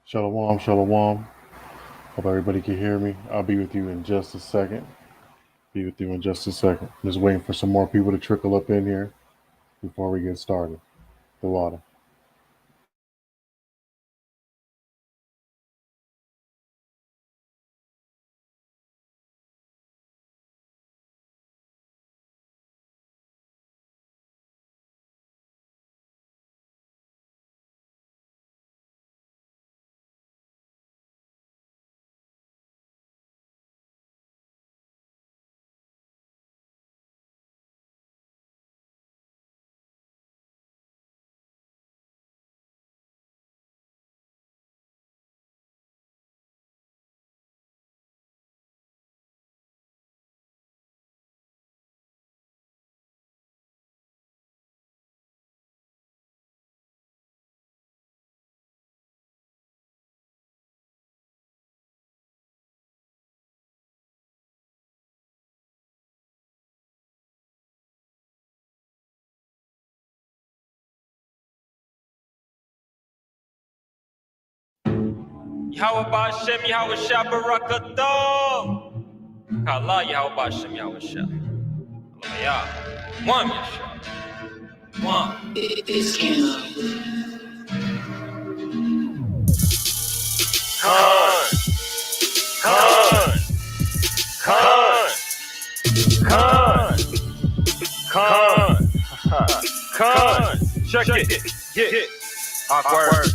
Shalawam, shalawam. Hope everybody can hear me. I'll be with you in just a second. Be with you in just a second. I'm just waiting for some more people to trickle up in here before we get started. The water. Yahweh Bashem, Yahweh Shabarakato. Kala Yahweh Bashem, Yahweh Shah. Yah. One Yahshua. One. It's Khan. Check it. Get. Awkward.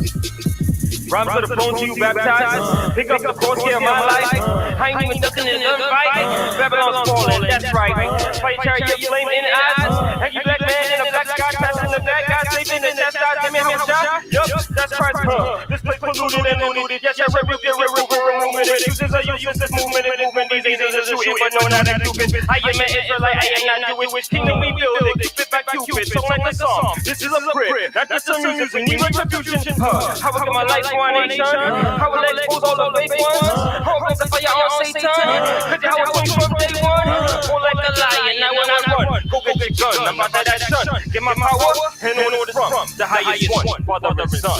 Rhymes to the phone to you baptized. Pick up the cross care of my life. I ain't even looking in the fight. Babylon's falling, that's right. Fight chariot flame in the eyes. Have you black man in a black sky passing the back guy sleeping in the chastised. Give me how shot. Yup, that's Christ. This place polluted and looted. Yes, I rebuke it, remove it. Uses a useless movement and movement. These days are shooting, but no, not that stupid. I am an Israelite, I am not Jewish. Which kingdom we build it? Spit back Cupid, so like the song. This is a prayer, not just some music. We need retribution. How I get my life on nation? How will I expose all the fake ones? How will I fire on Satan? Cause how I went from day one? Or like the lion, now when I run, go get your gun. I'm about that son. Get my power and know where it's from. The highest one, Father and Son.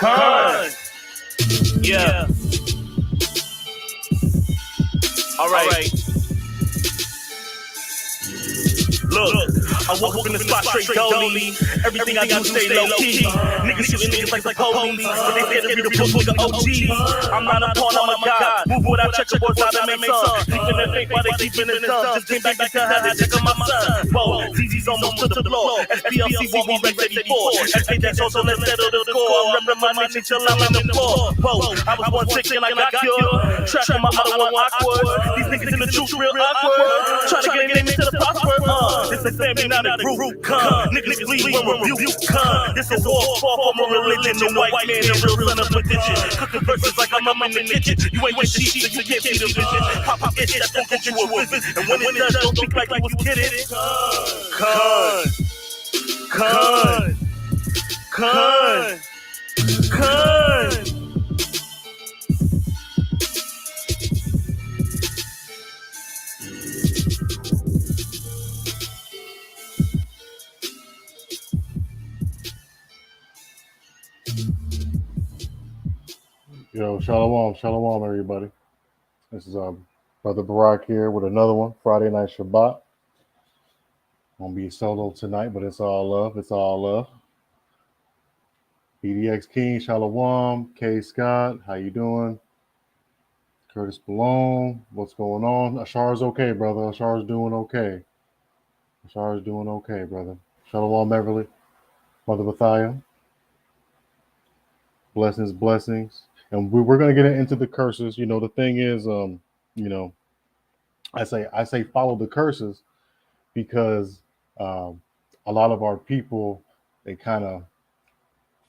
Khan. Yeah. All right. Look, I woke up in the spot straight dolly. Everything I do stay low key. Niggas shooting niggas like the police, but they say to be the book nigga OG. I'm not a pawn, I'm a god. Move without checkerboards, how to make some. Keeping the fake while they keeping the sun. Just came back to how to check on my son. Whoa, ZZ's almost to the floor. SPLC won't be back 84. SK that's also let's settle the score. I'm repping my nation till I'm in the floor. Whoa, I was born sick and I got cured. Tracking my other one awkward. These niggas in the truth real awkward. Trying to get into the password. This is family, not a group. Niggas leave when rebuke. This is war, far from a religion. No white man, a real son of perdition. Cooking verses like I'm in the kitchen. You ain't with sheep, so you can't see the vision. Pop up itch, that's gonna get you a visit. And when it does, don't speak like you was kidding. Khan. Yo, shalawam, everybody. This is Brother Barack here with another one. Friday Night Shabbat. Gonna be solo tonight, but it's all love. It's all love. BDX King, shalawam. K Scott, how you doing? Curtis Malone, what's going on? Ashar's okay, brother. Ashar's doing okay. Ashar's doing okay, brother. Shalawam Everly, Mother Bathia. Blessings. And we're going to get into the curses. You know, the thing is, I say follow the curses because a lot of our people, they kind of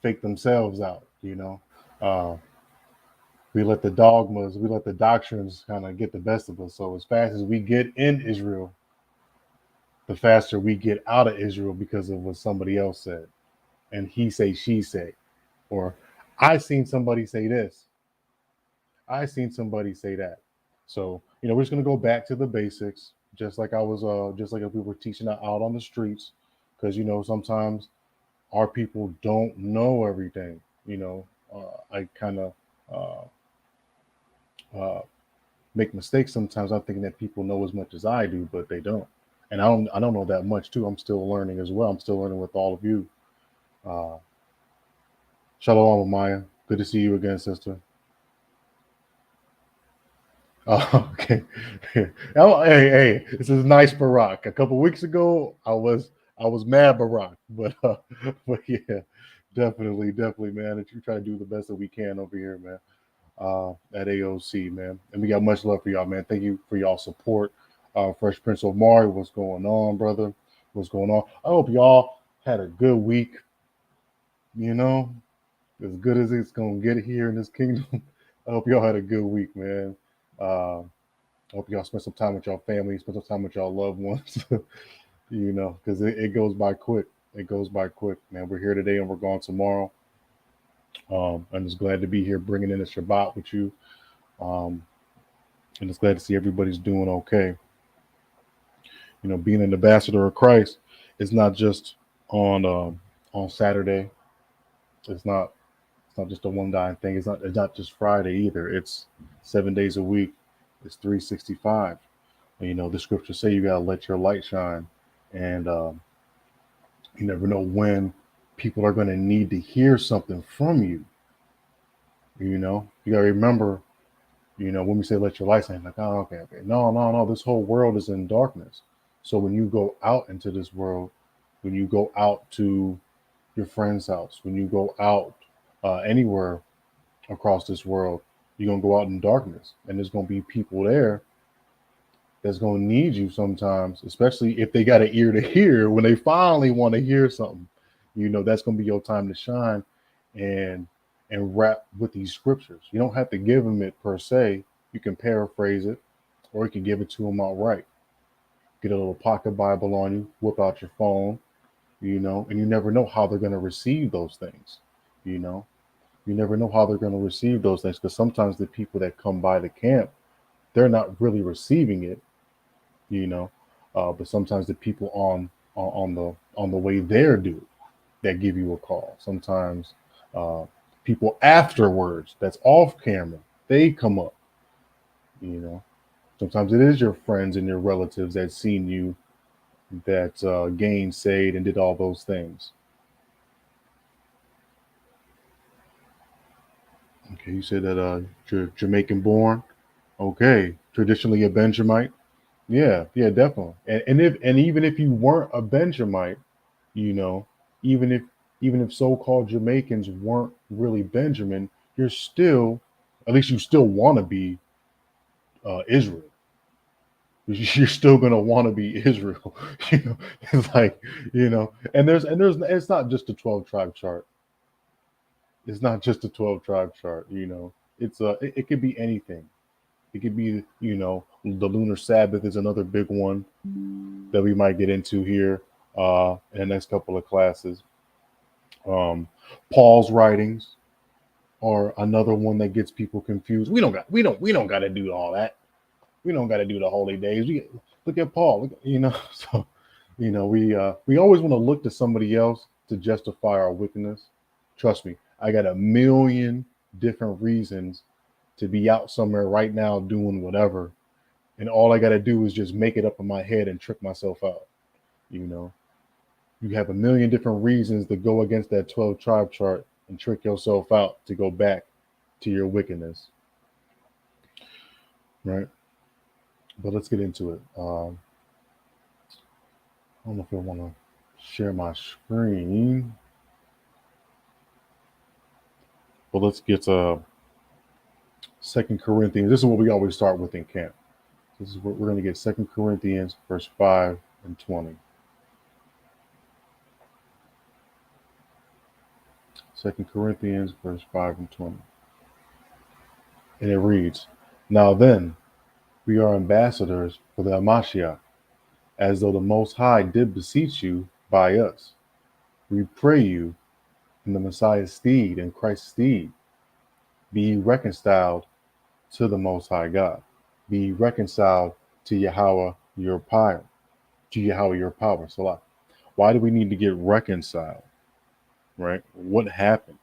fake themselves out, you know. We let the dogmas, we let the doctrines kind of get the best of us. So as fast as we get in Israel, the faster we get out of Israel because of what somebody else said. And he say, she say, or I seen somebody say this. I seen somebody say that. So, you know, we're just gonna go back to the basics, just like I was just like if we were teaching out on the streets, because you know, sometimes our people don't know everything. I kind of uh, make mistakes sometimes. I'm thinking that people know as much as I do, but they don't. And I don't know that much too. I'm still learning as well. I'm still learning with all of you. Uh, Shalawam, Maya. Good to see you again, sister. Oh, okay. Oh, hey, this is nice, Barack. A couple weeks ago, I was mad, Barack, but but yeah, definitely, man. That you try to do the best that we can over here, man. At A.O.C, man, and we got much love for y'all, man. Thank you for y'all support. Fresh Prince of Mari, what's going on, brother? What's going on? I hope y'all had a good week. You know, as good as it's gonna get here in this kingdom. I hope y'all had a good week, man. Uh, I hope y'all spend some time with y'all family, spend some time with y'all loved ones, because it goes by quick. It goes by quick, man. We're here today and we're gone tomorrow. I'm just glad to be here bringing in the Shabbat with you. Um, and just glad to see everybody's doing okay. Being an ambassador of Christ is not just on Saturday. It's not it's not just a one time thing. It's not just Friday either. It's 7 days a week. It's 365. And, the scriptures say you gotta let your light shine, and you never know when people are going to need to hear something from you. You gotta remember. When we say let your light shine, like, oh, okay. No, no, no. This whole world is in darkness. So when you go out into this world, when you go out to your friend's house, when you go out anywhere across this world, you're gonna go out in darkness, and there's gonna be people there that's gonna need you sometimes, especially if they got an ear to hear when they finally want to hear something. That's gonna be your time to shine, and rap with these scriptures. You don't have to give them it per se. You can paraphrase it, or you can give it to them outright. Get a little pocket Bible on you, whip out your phone, and you never know how they're gonna receive those things. You know, you never know how they're gonna receive those things, because sometimes the people that come by the camp, they're not really receiving it, you know. But sometimes the people on the way there do, that give you a call. Sometimes uh, people afterwards, that's off camera, they come up. You know, sometimes it is your friends and your relatives that seen you, that gainsayed and did all those things. Okay, you said that you're Jamaican born. Okay, traditionally a Benjamite. Yeah, yeah, definitely. And even if you weren't a Benjamite, you know, even if so-called Jamaicans weren't really Benjamin, you're still, at least you still want to be Israel. You're still gonna want to be Israel. It's like, and there's it's not just a 12 tribe chart. It's not just a 12 tribe chart. It could be anything. It could be, the lunar Sabbath is another big one that we might get into here in the next couple of classes. Um, Paul's writings are another one that gets people confused. We don't got to do all that. We don't got to do the holy days. Look at Paul. So we always want to look to somebody else to justify our wickedness. Trust me, I got a million different reasons to be out somewhere right now doing whatever, and all I got to do is just make it up in my head and trick myself out. You know, you have a million different reasons to go against that 12 tribe chart and trick yourself out to go back to your wickedness, right? But let's get into it. I don't know if I want to share my screen, but let's get Second Corinthians. This is what we always start with in camp. This is what we're going to get. Second Corinthians, verse 5 and 20. Second Corinthians, verse 5 and 20. And it reads, "Now then, we are ambassadors for the Amashiach, as though the Most High did beseech you by us. We pray you in the Messiah's stead and Christ's stead, be ye reconciled to the Most High God. Be ye reconciled to Yahweh your power. To Yahweh your power." So why do we need to get reconciled? right? What happened?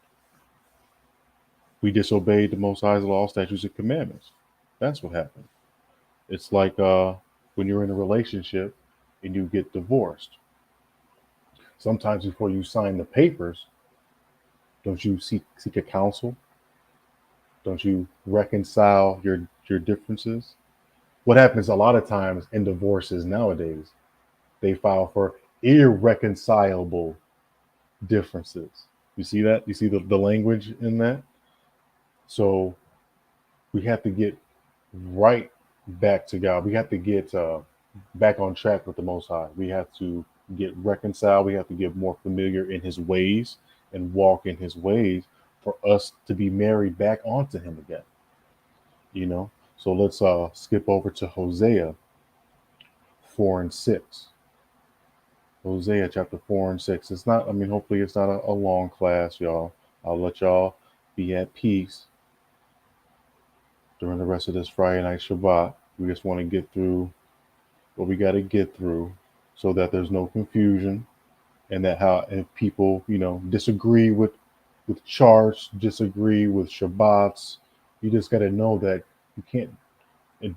We disobeyed the Most High's law, statutes, and commandments. That's what happened. It's like when you're in a relationship and you get divorced. Sometimes before you sign the papers, don't you seek a counsel? Don't you reconcile your differences? What happens a lot of times in divorces nowadays, they file for irreconcilable differences. You see that? You see the language in that? So we have to get right back to God. We have to get back on track with the Most High. We have to get reconciled. We have to get more familiar in His ways and walk in His ways for us to be married back onto Him again. You know. So let's skip over to Hosea 4 and 6. Hosea chapter 4 and 6. It's not. I mean, hopefully, it's not a long class, y'all. I'll let y'all be at peace during the rest of this Friday night Shabbat. We just want to get through what we got to get through so that there's no confusion, and that how if people, disagree with charts, disagree with Shabbats, you just got to know that you can't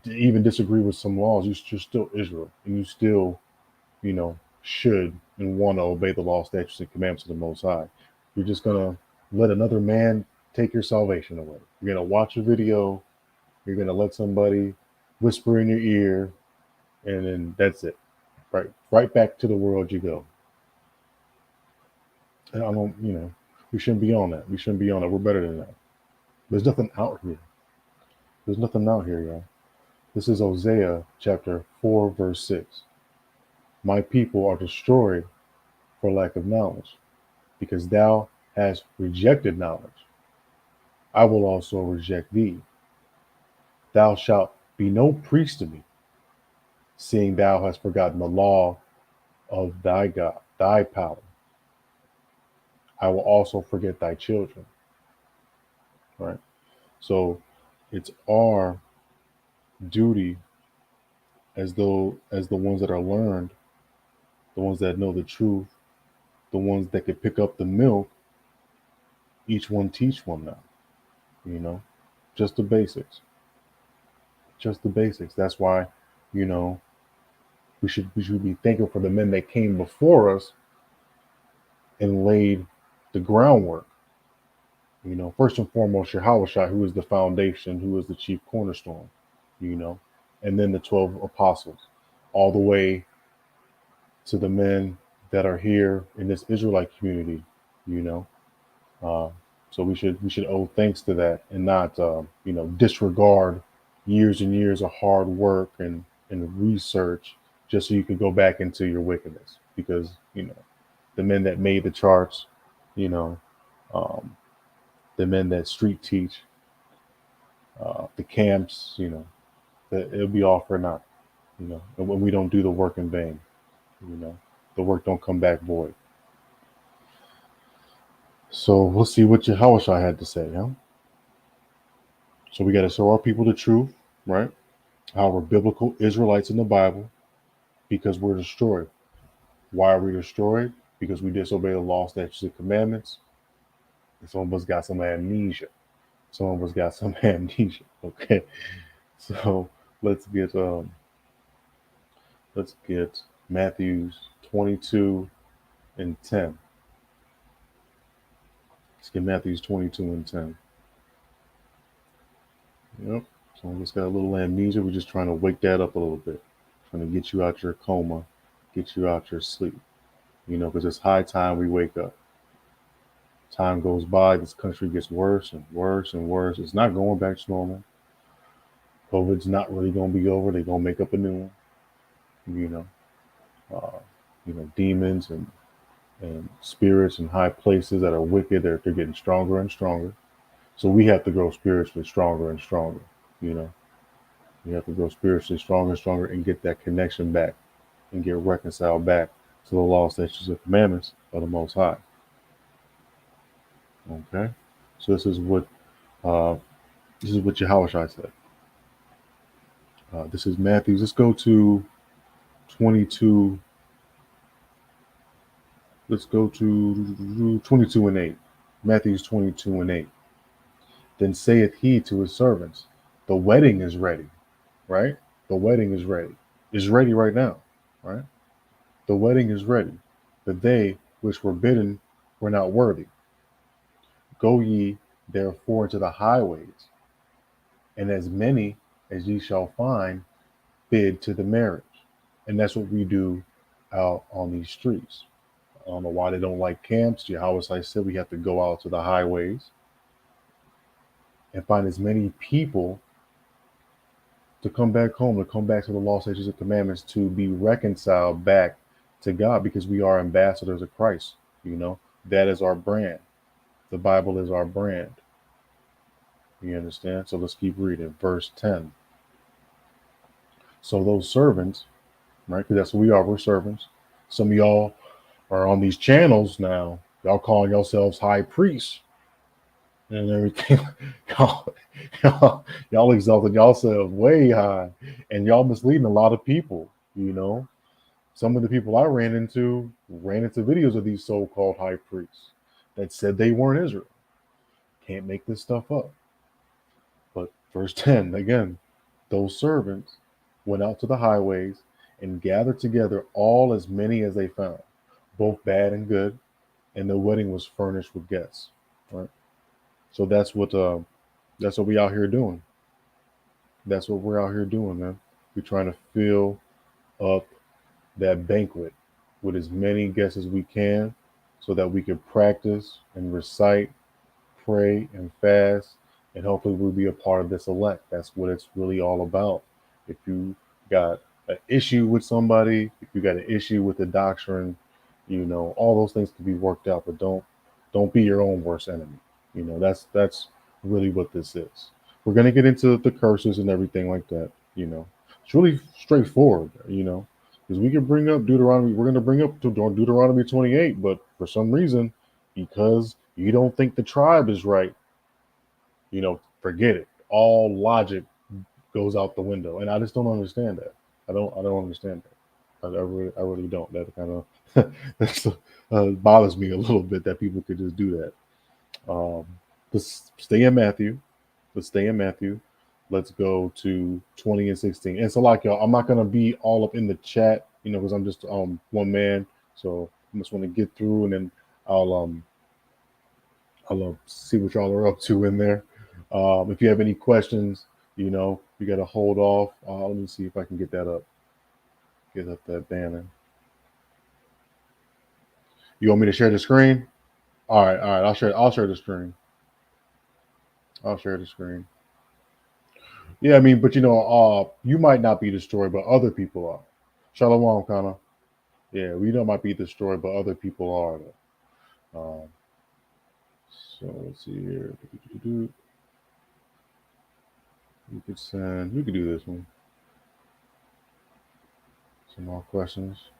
even disagree with some laws. You're still Israel, and you still, should and want to obey the law, statutes, and commandments of the Most High. You're just going to let another man take your salvation away. You're going to watch a video. You're going to let somebody whisper in your ear, and then that's it. Right back to the world you go. And I don't, we shouldn't be on that. We shouldn't be on that. We're better than that. There's nothing out here. There's nothing out here, y'all. This is Hosea chapter 4, verse 6. My people are destroyed for lack of knowledge, because thou hast rejected knowledge. I will also reject thee. Thou shalt be no priest to me, seeing thou hast forgotten the law of thy God, thy power. I will also forget thy children. Right? So it's our duty as the ones that are learned, the ones that know the truth, the ones that could pick up the milk, each one teach one now. Just the basics. Just the basics. That's why, we should be thankful for the men that came before us and laid the groundwork. First and foremost, Yahweh, who is the foundation, who is the chief cornerstone, and then the 12 apostles, all the way to the men that are here in this Israelite community, So we should owe thanks to that, and not disregard years and years of hard work and research just so you can go back into your wickedness. Because the men that made the charts, the men that street teach, the camps, that it'll be all for naught. And when we don't do the work in vain, the work don't come back void. So we'll see what Yahushua had to say, huh? So we got to show our people the truth, right? How we're biblical Israelites in the Bible, because we're destroyed. Why are we destroyed? Because we disobey the law, statutes, and commandments. And some of us got some amnesia. Okay. So let's get Matthew 22 and 10. Let's get Matthew 22 and 10. Yep. So I just got a little amnesia. We're just trying to wake that up a little bit. Trying to get you out your coma, get you out your sleep. Because it's high time we wake up. Time goes by, this country gets worse and worse and worse. It's not going back to normal. COVID's not really going to be over. They're going to make up a new one. Demons and spirits in high places that are wicked, they're getting stronger and stronger. So we have to grow spiritually stronger and stronger. We have to grow spiritually stronger and stronger and get that connection back and get reconciled back to the law, statutes, and commandments of the Most High. Okay, so this is what Yahushua said. This is Matthew. Let's go to 22 Let's go to 22 and 8. Matthew's 22 and 8. Then saith he to his servants, the wedding is ready, right? The wedding is ready. It's ready right now, right? The wedding is ready. But they which were bidden were not worthy. Go ye therefore into the highways, and as many as ye shall find, bid to the marriage. And that's what we do out on these streets. I don't know why they don't like camps. Yahweh said we have to go out to the highways and find as many people to come back home, to come back to the law, statutes, and commandments, to be reconciled back to God, because we are ambassadors of Christ. You know, that is our brand. The Bible is our brand. You understand? So let's keep reading. Verse 10. So those servants, right? Because that's what we are. We're servants. Some of y'all are on these channels now. Y'all calling yourselves high priests and everything. y'all exalted yourselves way high, and y'all misleading a lot of people. You know, some of the people I ran into videos of these so-called high priests that said they weren't Israel. Can't make this stuff up. But verse 10 again, those servants went out to the highways and gathered together all as many as they found, both bad and good, and the wedding was furnished with guests. Right. So that's what we out here doing. That's what we're out here doing, man. We're trying to fill up that banquet with as many guests as we can, so that we can practice and recite, pray and fast, and hopefully we'll be a part of this elect. That's what it's really all about. If you got an issue with somebody, if you got an issue with the doctrine, you know, all those things can be worked out, but don't be your own worst enemy. You know, that's really what this is. We're gonna get into the curses and everything like that. You know, it's really straightforward. You know, because we can bring up Deuteronomy. We're gonna bring up Deuteronomy 28, but for some reason, because you don't think the tribe is right, you know, forget it. All logic goes out the window, and I just don't understand that. I don't understand that. I really don't. That kind of bothers me a little bit that people could just do that. Let's stay in Matthew. Let's stay in Matthew. Let's go to 20 and 16. And so, like y'all, I'm not gonna be all up in the chat, you know, because I'm just one man. So I just want to get through, and then I'll see what y'all are up to in there. If you have any questions, you know, you got to hold off. Let me see if I can get that up. Get up that banner. You want me to share the screen? All right, all right. I'll share the screen. I'll share the screen. Yeah, I mean, but you know, you might not be destroyed, but other people are. Shalawam, kind of. Yeah, we know might be destroyed, but other people are. Um, so let's see here. You could send. We could do this one. Some more questions.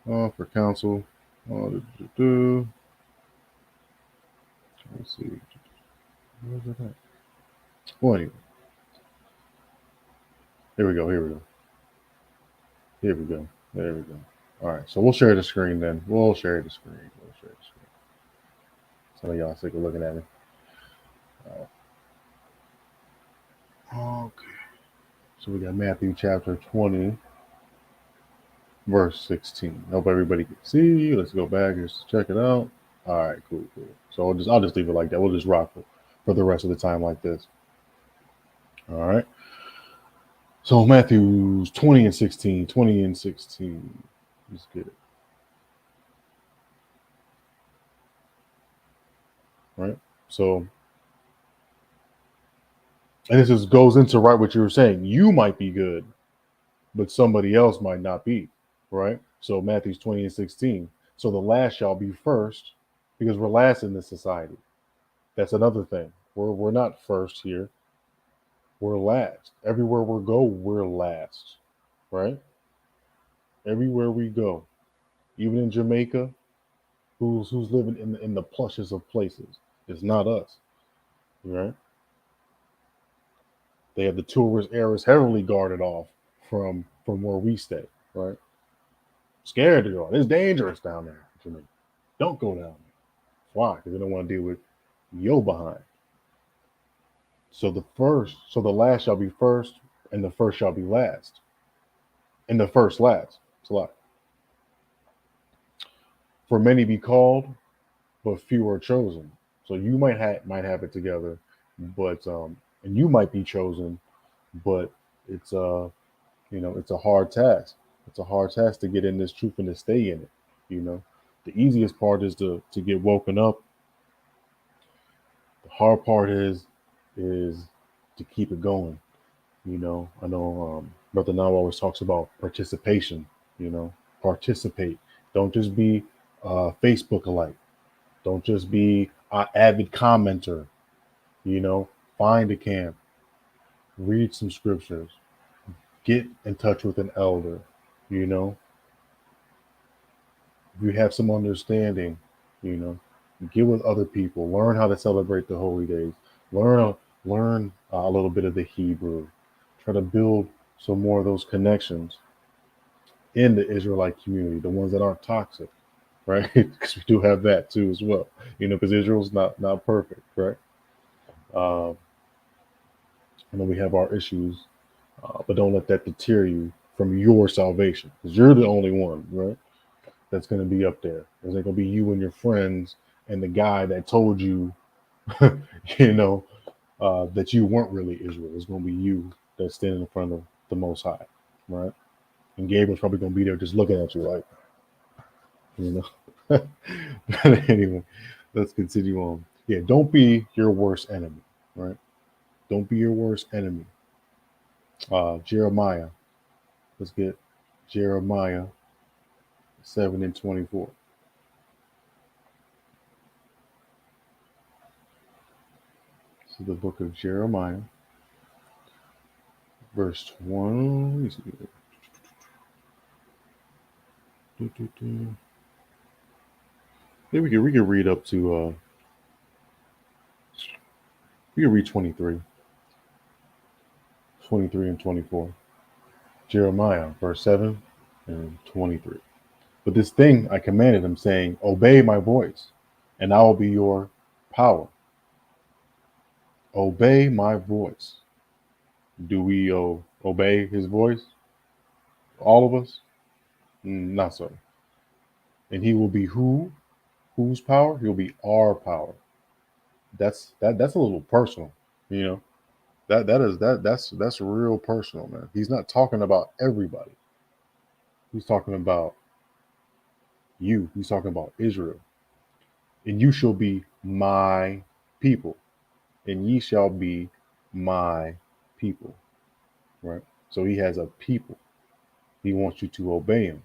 For council. Let's see. Where's it at? Well, anyway. Here we go. Here we go. Here we go. There we go. All right. So we'll share the screen then. We'll share the screen. Some of y'all sick of looking at me. Okay. So we got Matthew chapter 20, verse 16. Hope everybody can see. Let's go back and check it out. All right, cool. So I'll just leave it like that. We'll just rock for the rest of the time like this. All right. So Matthew's 20 and 16. 20 and 16. Let's get it. Right. So, and this just goes into right what you were saying. You might be good, but somebody else might not be. Right. So Matthew's 20 and 16. So the last shall be first, because we're last in this society. That's another thing. We're not first here. We're last. Everywhere we go, we're last. Right? Everywhere we go. Even in Jamaica, who's living in the plushest of places. It's not us. Right? They have the tourist areas heavily guarded off from where we stay. Right? Scared to go. It's dangerous down there in Jamaica. Don't go down there. Why? Because they don't want to deal with your behind. So the last shall be first, and the first shall be last, and the first last. It's a lot. For many be called, but few are chosen. So you might have it together, but and you might be chosen, but it's it's a hard task. It's a hard task to get in this truth and to stay in it. You know, the easiest part is to get woken up. The hard part is to keep it going. I know Brother Now always talks about participation. Participate. Don't just be Facebook alike. Don't just be an avid commenter. You know, find a camp, read some scriptures, get in touch with an elder. You know, if you have some understanding, you know, get with other people, learn how to celebrate the holy days, learn a little bit of the Hebrew, try to build some more of those connections in the Israelite community, the ones that aren't toxic, right? Because we do have that too as well, because Israel's not perfect, right? Um, I know we have our issues, but don't let that deter you from your salvation, because you're the only one, right? That's going to be up there. It's going to be you and your friends and the guy that told you, that you weren't really Israel. It's going to be you that's standing in front of the Most High, right? And Gabriel's probably going to be there just looking at you like, But anyway, let's continue on. Yeah, don't be your worst enemy, right? Don't be your worst enemy. Jeremiah. Let's get Jeremiah 7:24. So the book of Jeremiah, verse 1. Maybe we could read up to we can read 23 and 24. Jeremiah, verse 7 and 23. But this thing I commanded him, saying, obey my voice, and I will be your power. Obey my voice. Do we obey his voice? All of us? Not so. And he will be who? Whose power? He'll be our power. That's a little personal, you know. That's real personal, man. He's not talking about everybody. He's talking about you. He's talking about Israel. And you shall be my people, and ye shall be my people. Right? So he has a people. He wants you to obey him.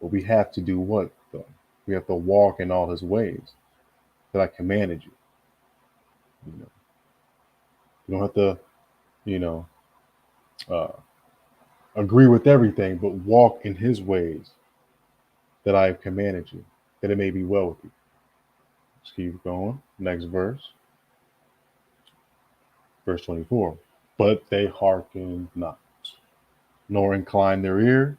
But we have to do what though? We have to walk in all his ways that I commanded you. You know, you don't have to, you know, uh, agree with everything, but walk in his ways that I have commanded you, that it may be well with you. Let's keep going. Next verse. Verse 24. But they hearkened not, nor inclined their ear,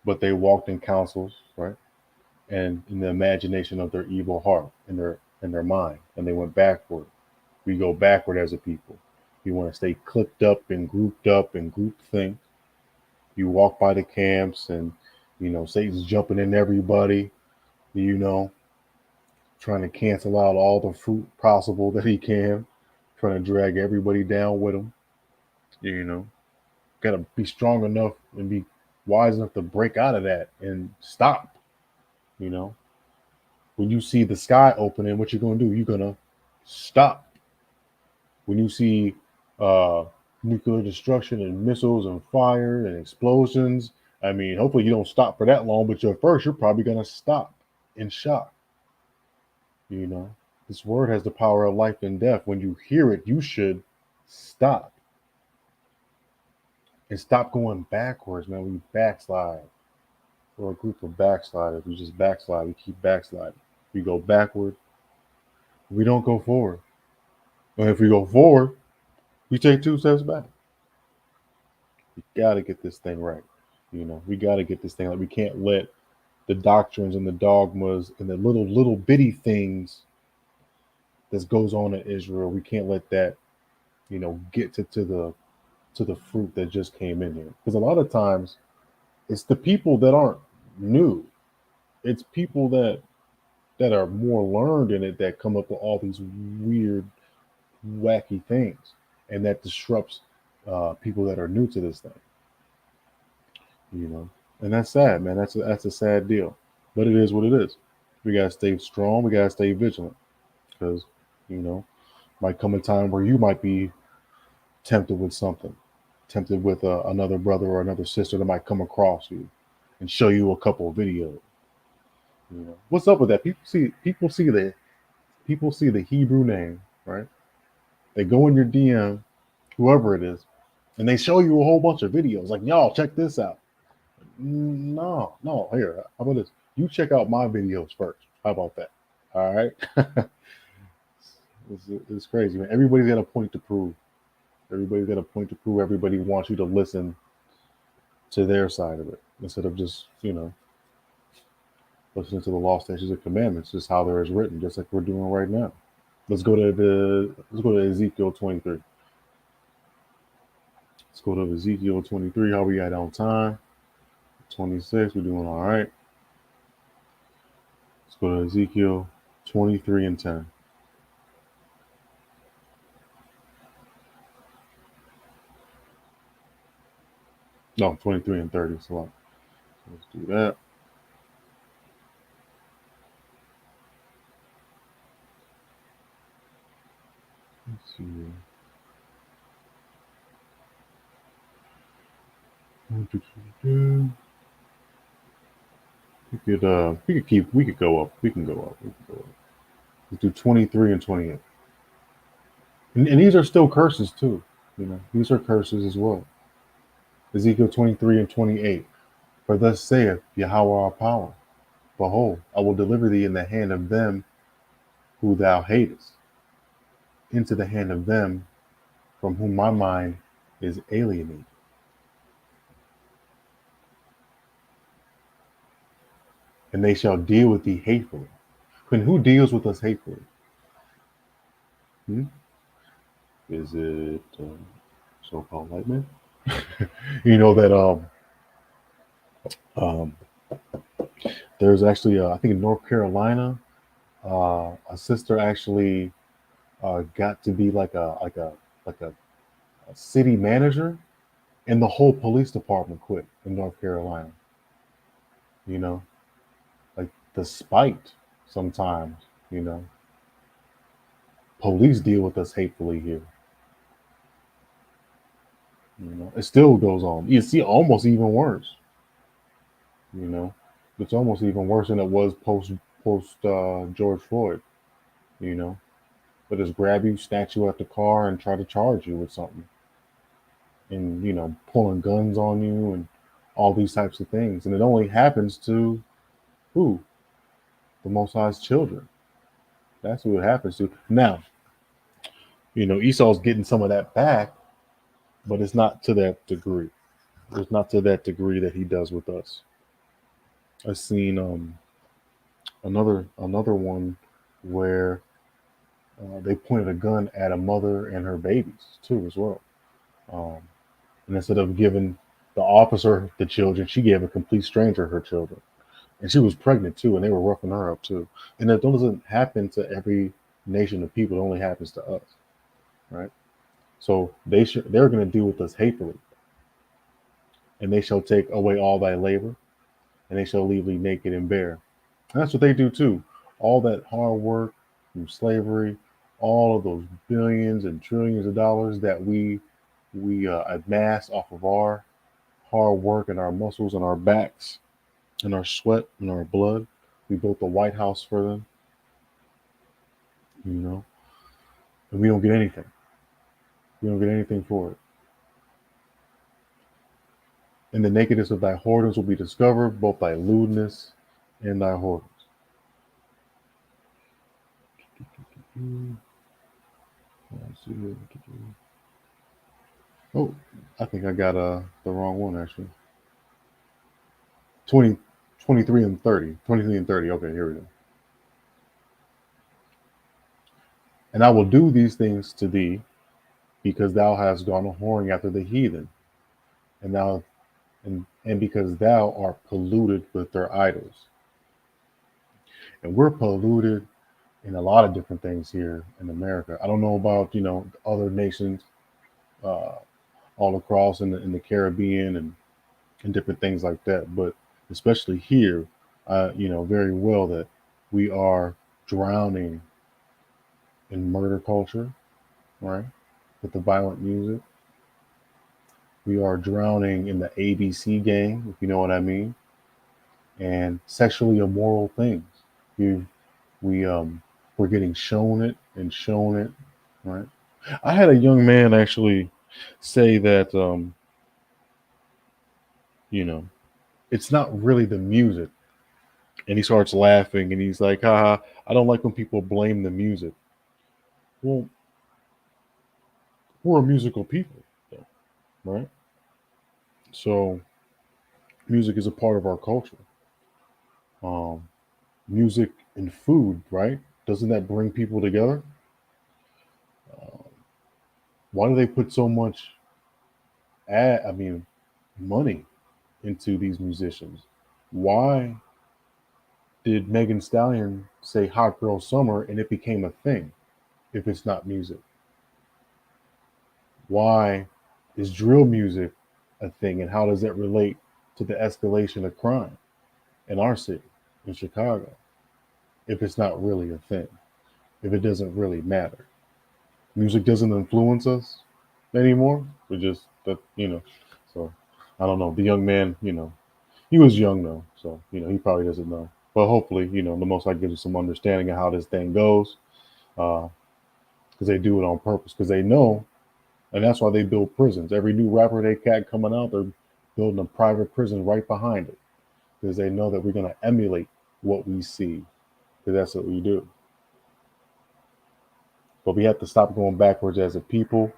but they walked in counsels, right? And in the imagination of their evil heart, in their mind, and they went backward. We go backward as a people. You want to stay clicked up and group think. You walk by the camps and Satan's jumping in everybody, you know, trying to cancel out all the fruit possible that he can, trying to drag everybody down with him. You know, got to be strong enough and be wise enough to break out of that and stop. You know, when you see the sky opening, what you're going to do? You're going to stop. When you see nuclear destruction and missiles and fire and explosions, I mean, hopefully you don't stop for that long, but you're probably going to stop in shock. You know, this word has the power of life and death. When you hear it, you should stop. And stop going backwards, man. We backslide. We're a group of backsliders. We just backslide. We keep backsliding. We go backward. We don't go forward. And if we go forward, we take 2 steps back. We got to get this thing right. You know, we got to get this thing right. We can't let the doctrines and the dogmas and the little bitty things that goes on in Israel. We can't let that, get to the fruit that just came in here. Because a lot of times it's the people that aren't new. It's people that are more learned in it that come up with all these weird, wacky things, and that disrupts people that are new to this thing. And that's sad, man. That's a sad deal, but it is what it is. We gotta stay strong. We gotta stay vigilant because you know might come a time where you might be tempted with something, tempted with another brother or another sister that might come across you and show you a couple of videos. What's up with that? People see the Hebrew name, right? They go in your DM, whoever it is, and they show you a whole bunch of videos. Like, y'all, check this out. No, no. Here, how about this? You check out my videos first. How about that? All right. it's crazy, man. Everybody's got a point to prove. Everybody's got a point to prove. Everybody wants you to listen to their side of it instead of just, listening to the law, statutes, and commandments, just how they're as written, just like we're doing right now. Let's go to Ezekiel 23. Let's go to Ezekiel 23. How we at on time? 26. We're doing all right. Let's go to Ezekiel 23 and 10. No, 23 and 30. So let's do that. Let's see. We could go up. We can go up. Let's do 23 and 28. And these are still curses too. These are curses as well. Ezekiel 23 and 28. For thus saith Yahweh our power, behold, I will deliver thee in the hand of them who thou hatest, into the hand of them from whom my mind is alienated. And they shall deal with thee hatefully. And who deals with us hatefully? Is it so-called white men? You know that um, there's actually I think in North Carolina, a sister actually got to be like a city manager, and the whole police department quit in North Carolina. You know, like despite sometimes, police deal with us hatefully here. It still goes on. You see, almost even worse. It's almost even worse than it was post George Floyd. You know, they just grab you, snatch you at the car, and try to charge you with something, and pulling guns on you and all these types of things. And it only happens to who? The Most High's children. That's who it happens to. Now, Esau's getting some of that back, but it's not to that degree. It's not to that degree that he does with us. I've seen another one where they pointed a gun at a mother and her babies too as well. Um, and instead of giving the officer the children, she gave a complete stranger her children, and she was pregnant too, and they were roughing her up too. And that doesn't happen to every nation of people; it only happens to us, right? So they're going to deal with us hatefully, and they shall take away all thy labor, and they shall leave thee naked and bare. And that's what they do too. All that hard work from slavery, all of those billions and trillions of dollars that we amass off of our hard work and our muscles and our backs and our sweat and our blood. We built the White House for them, and we don't get anything. We don't get anything for it. And the nakedness of thy whoredoms will be discovered, both thy lewdness and thy whoredoms. I think I got the wrong one actually. 20, 23 and 30. 23 and 30. Okay, here we go. And I will do these things to thee because thou hast gone a whoring after the heathen, and thou and because thou art polluted with their idols. And we're polluted in a lot of different things here in America. I don't know about other nations uh, all across in the Caribbean and different things like that, but especially here, very well that we are drowning in murder culture, right? With the violent music, we are drowning in the ABC gang, if you know what I mean, and sexually immoral things. You we we're getting shown it and shown it, right? I had a young man actually say that you know it's not really the music, and he starts laughing and he's like, haha, I don't like when people blame the music. Well, we're a musical people, though, right? So music is a part of our culture. um Music and food, right? Doesn't that bring people together? um, why do they put so much I mean money into these musicians? Why did Megan Stallion say Hot Girl Summer and it became a thing if it's not music? Why is drill music a thing, and how does that relate to the escalation of crime in our city, in Chicago, if it's not really a thing, if it doesn't really matter? Music doesn't influence us anymore. We just so I don't know. The young man, he was young though, so he probably doesn't know. But hopefully, the most I gives you some understanding of how this thing goes, because they do it on purpose, because they know, and that's why they build prisons. Every new rapper they cat coming out, they're building a private prison right behind it, because they know that we're gonna emulate what we see, because that's what we do. But we have to stop going backwards as a people.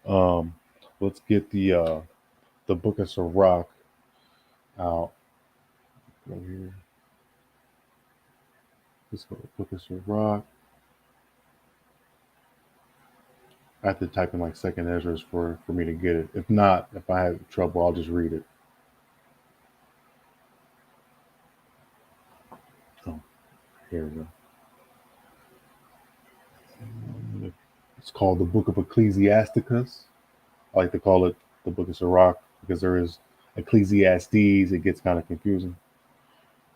Um, let's get the Book of Sirach out. Go here. Let's go to Book of Sirach. I have to type in like second Ezra's for me to get it. If not, if I have trouble, I'll just read it. Oh, here we go. It's called the Book of Ecclesiasticus. I like to call it the Book of Sirach because there is Ecclesiastes. It gets kind of confusing.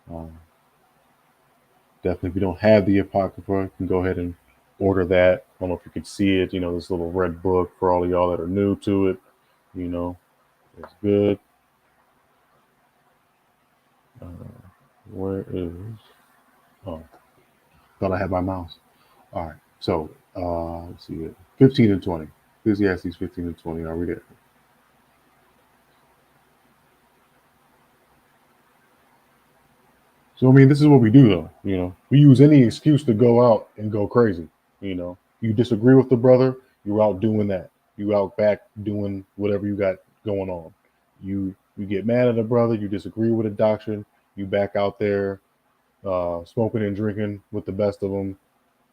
Um, Definitely, if you don't have the Apocrypha, you can go ahead and order that. I don't know if you can see it. This little red book for all of y'all that are new to it. You know, it's good. Uh, where is? Oh, thought I had my mouse. All right. So let's see it. 15 and 20. Ecclesiastes 15 and 20. I'll read it. So I mean, this is what we do, though. We use any excuse to go out and go crazy. You disagree with the brother, you're out doing that. You out back doing whatever you got going on. You get mad at a brother, you disagree with a doctrine, you back out there smoking and drinking with the best of them.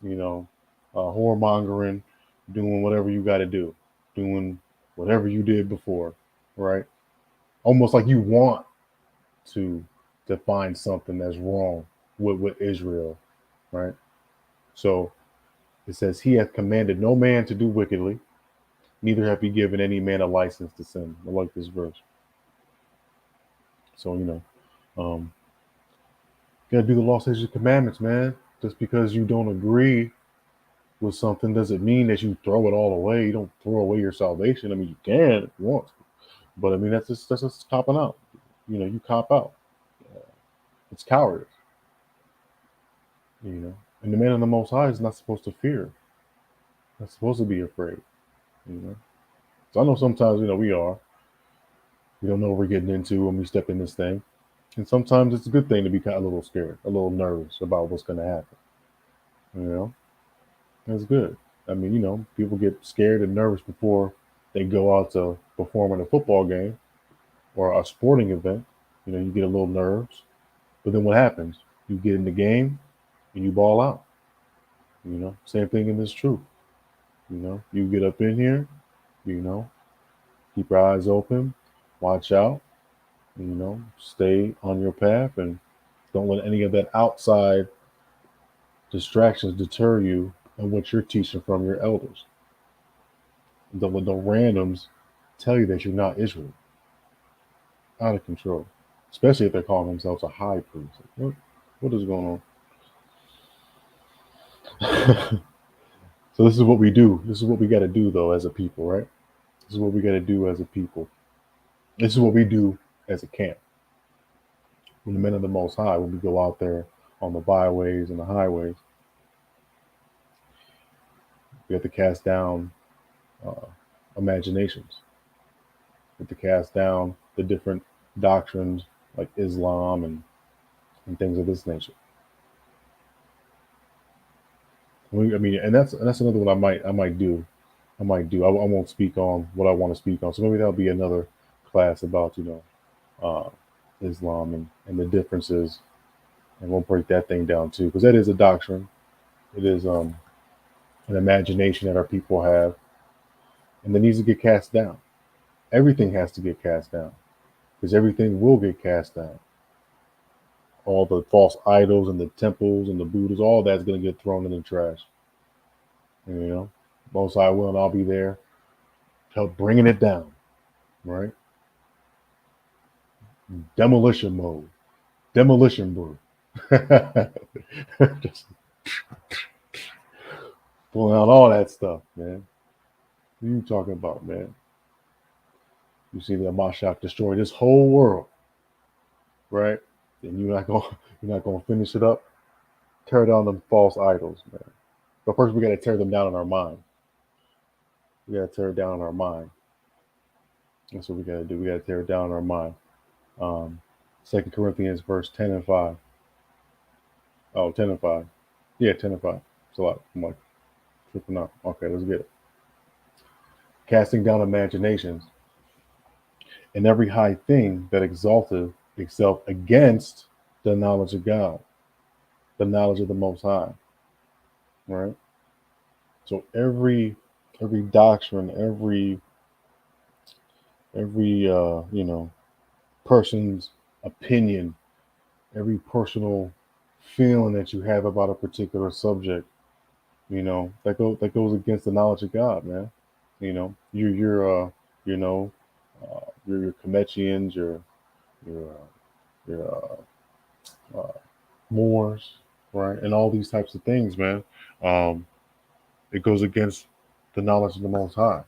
Whoremongering, doing whatever you got to do, doing whatever you did before, right? Almost like you want to find something that's wrong with Israel, right? So it says, He hath commanded no man to do wickedly, neither hath He given any man a license to sin. I like this verse. So, you gotta do the law, statutes, and commandments, man. Just because you don't agree with something doesn't mean that you throw it all away. You don't throw away your salvation. I mean, you can if you want to, but I mean that's just copping out. You cop out. It's cowardice. And the man of the Most High is not supposed to fear. Not supposed to be afraid. You know. So I know sometimes we are. We don't know what we're getting into when we step in this thing, and sometimes it's a good thing to be kind of a little scared, a little nervous about what's going to happen. You know, that's good. I mean, people get scared and nervous before they go out to perform in a football game or a sporting event. You get a little nerves, But then what happens? You get in the game and you ball out. Same thing in this truth. You get up in here, you know, keep your eyes open, watch out, stay on your path and don't let any of that outside distractions deter you and what you're teaching from your elders. Don't let no randoms tell you that you're not Israel. Out of control. Especially if they're calling themselves a high priest. What is going on? So this is what we do. This is what we got to do, though, as a people, right? This is what we got to do as a people. This is what we do as a camp. When the men of the Most High, when we go out there on the byways and the highways, we have to cast down imaginations. We have to cast down the different doctrines like Islam and things of this nature. And that's another one I might do. I won't speak on what I want to speak on. So maybe that'll be another class about Islam and the differences, and we'll break that thing down too, because that is a doctrine. It is an imagination that our people have, and that needs to get cast down. Everything has to get cast down, because everything will get cast down. All the false idols and the temples and the Buddhas, all that's going to get thrown in the trash. Most High will, and I'll be there, help bringing it down, right? Demolition mode, demolition brew. Just pulling out all that stuff, man. What are you talking about, man? You see the Mashiach destroy this whole world, right? And you're not gonna finish it up. Tear down them false idols, man. But first, we got to tear them down in our mind. We got to tear it down in our mind. That's what we got to do. We got to tear it down in our mind. 2 Corinthians verse 10 and 5. Oh, 10 and 5. Yeah, 10 and 5. It's a lot. I'm like tripping up. Okay, let's get it. Casting down imaginations and every high thing that exalteth itself against the knowledge of God, the knowledge of the Most High. Right? So every doctrine, every person's opinion, every personal feeling that you have about a particular subject, that goes against the knowledge of God, man. Your Komechians, your Moors, right, and all these types of things, man. It goes against the knowledge of the Most High,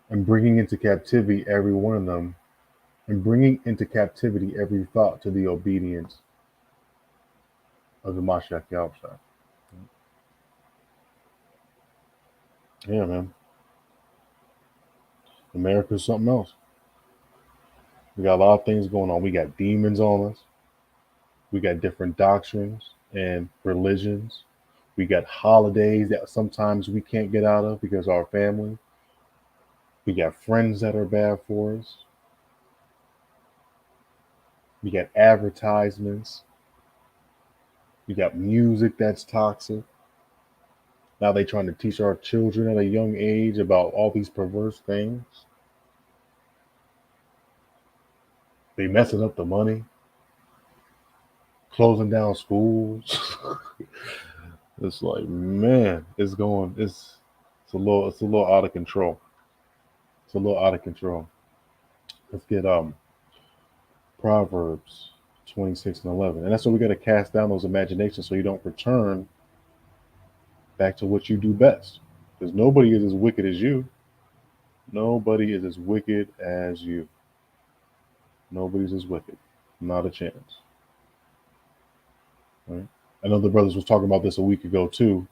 and bringing into captivity every one of them, and bringing into captivity every thought to the obedience of the Mashiach Yahushua. Yeah, man. America's something else. We got a lot of things going on. We got demons on us. We got different doctrines and religions. We got holidays that sometimes we can't get out of because of our family. We got friends that are bad for us. We got advertisements. We got music that's toxic. Now they trying to teach our children at a young age about all these perverse things. They messing up the money, closing down schools. It's like, man, it's a little out of control. It's a little out of control. Let's get Proverbs 26 and 11. And that's what we got to cast down those imaginations so you don't return back to what you do best. Because nobody is as wicked as you. Nobody is as wicked as you. Nobody's as wicked. Not a chance. Right? I know the brothers was talking about this a week ago too,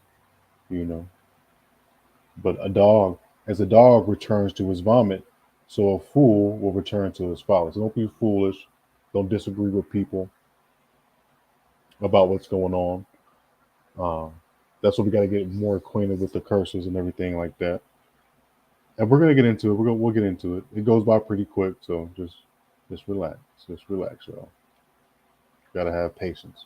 But as a dog returns to his vomit, so a fool will return to his folly. So don't be foolish. Don't disagree with people about what's going on. That's what we got to get more acquainted with the curses and everything like that. And we're gonna get into it. We'll get into it. It goes by pretty quick, so just Just relax. Just relax, y'all. Gotta have patience.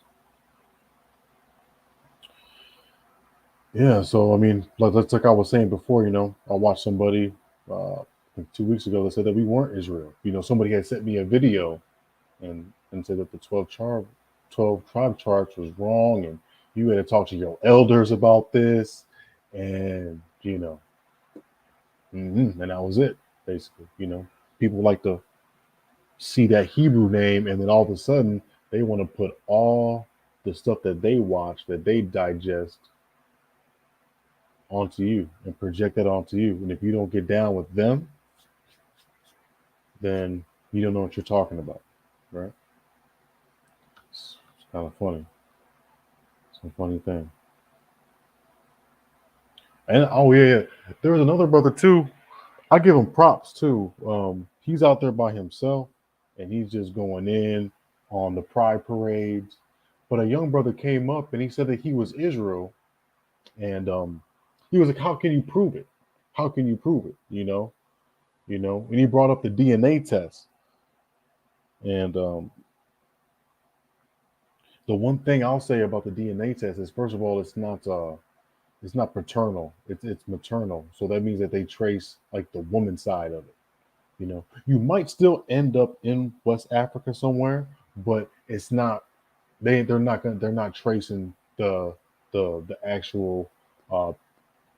Yeah. So I mean, like I was saying before, I watched somebody like 2 weeks ago that said that we weren't Israel. Somebody had sent me a video and said that the 12 tribe charts was wrong, and you had to talk to your elders about this, and and that was it. Basically, people like to see that Hebrew name, and then all of a sudden they want to put all the stuff that they watch, that they digest, onto you and project that onto you. And if you don't get down with them, then you don't know what you're talking about, right? It's kind of funny. It's a funny thing. And oh yeah, there was another brother too. I give him props too. He's out there by himself, and he's just going in on the pride parades. But a young brother came up and he said that he was Israel, and he was like, "How can you prove it? How can you prove it? And he brought up the DNA test. And the one thing I'll say about the DNA test is, first of all, it's not paternal. It's maternal. So that means that they trace like the woman side of it. You might still end up in West Africa somewhere, but it's not. They're not tracing the actual uh,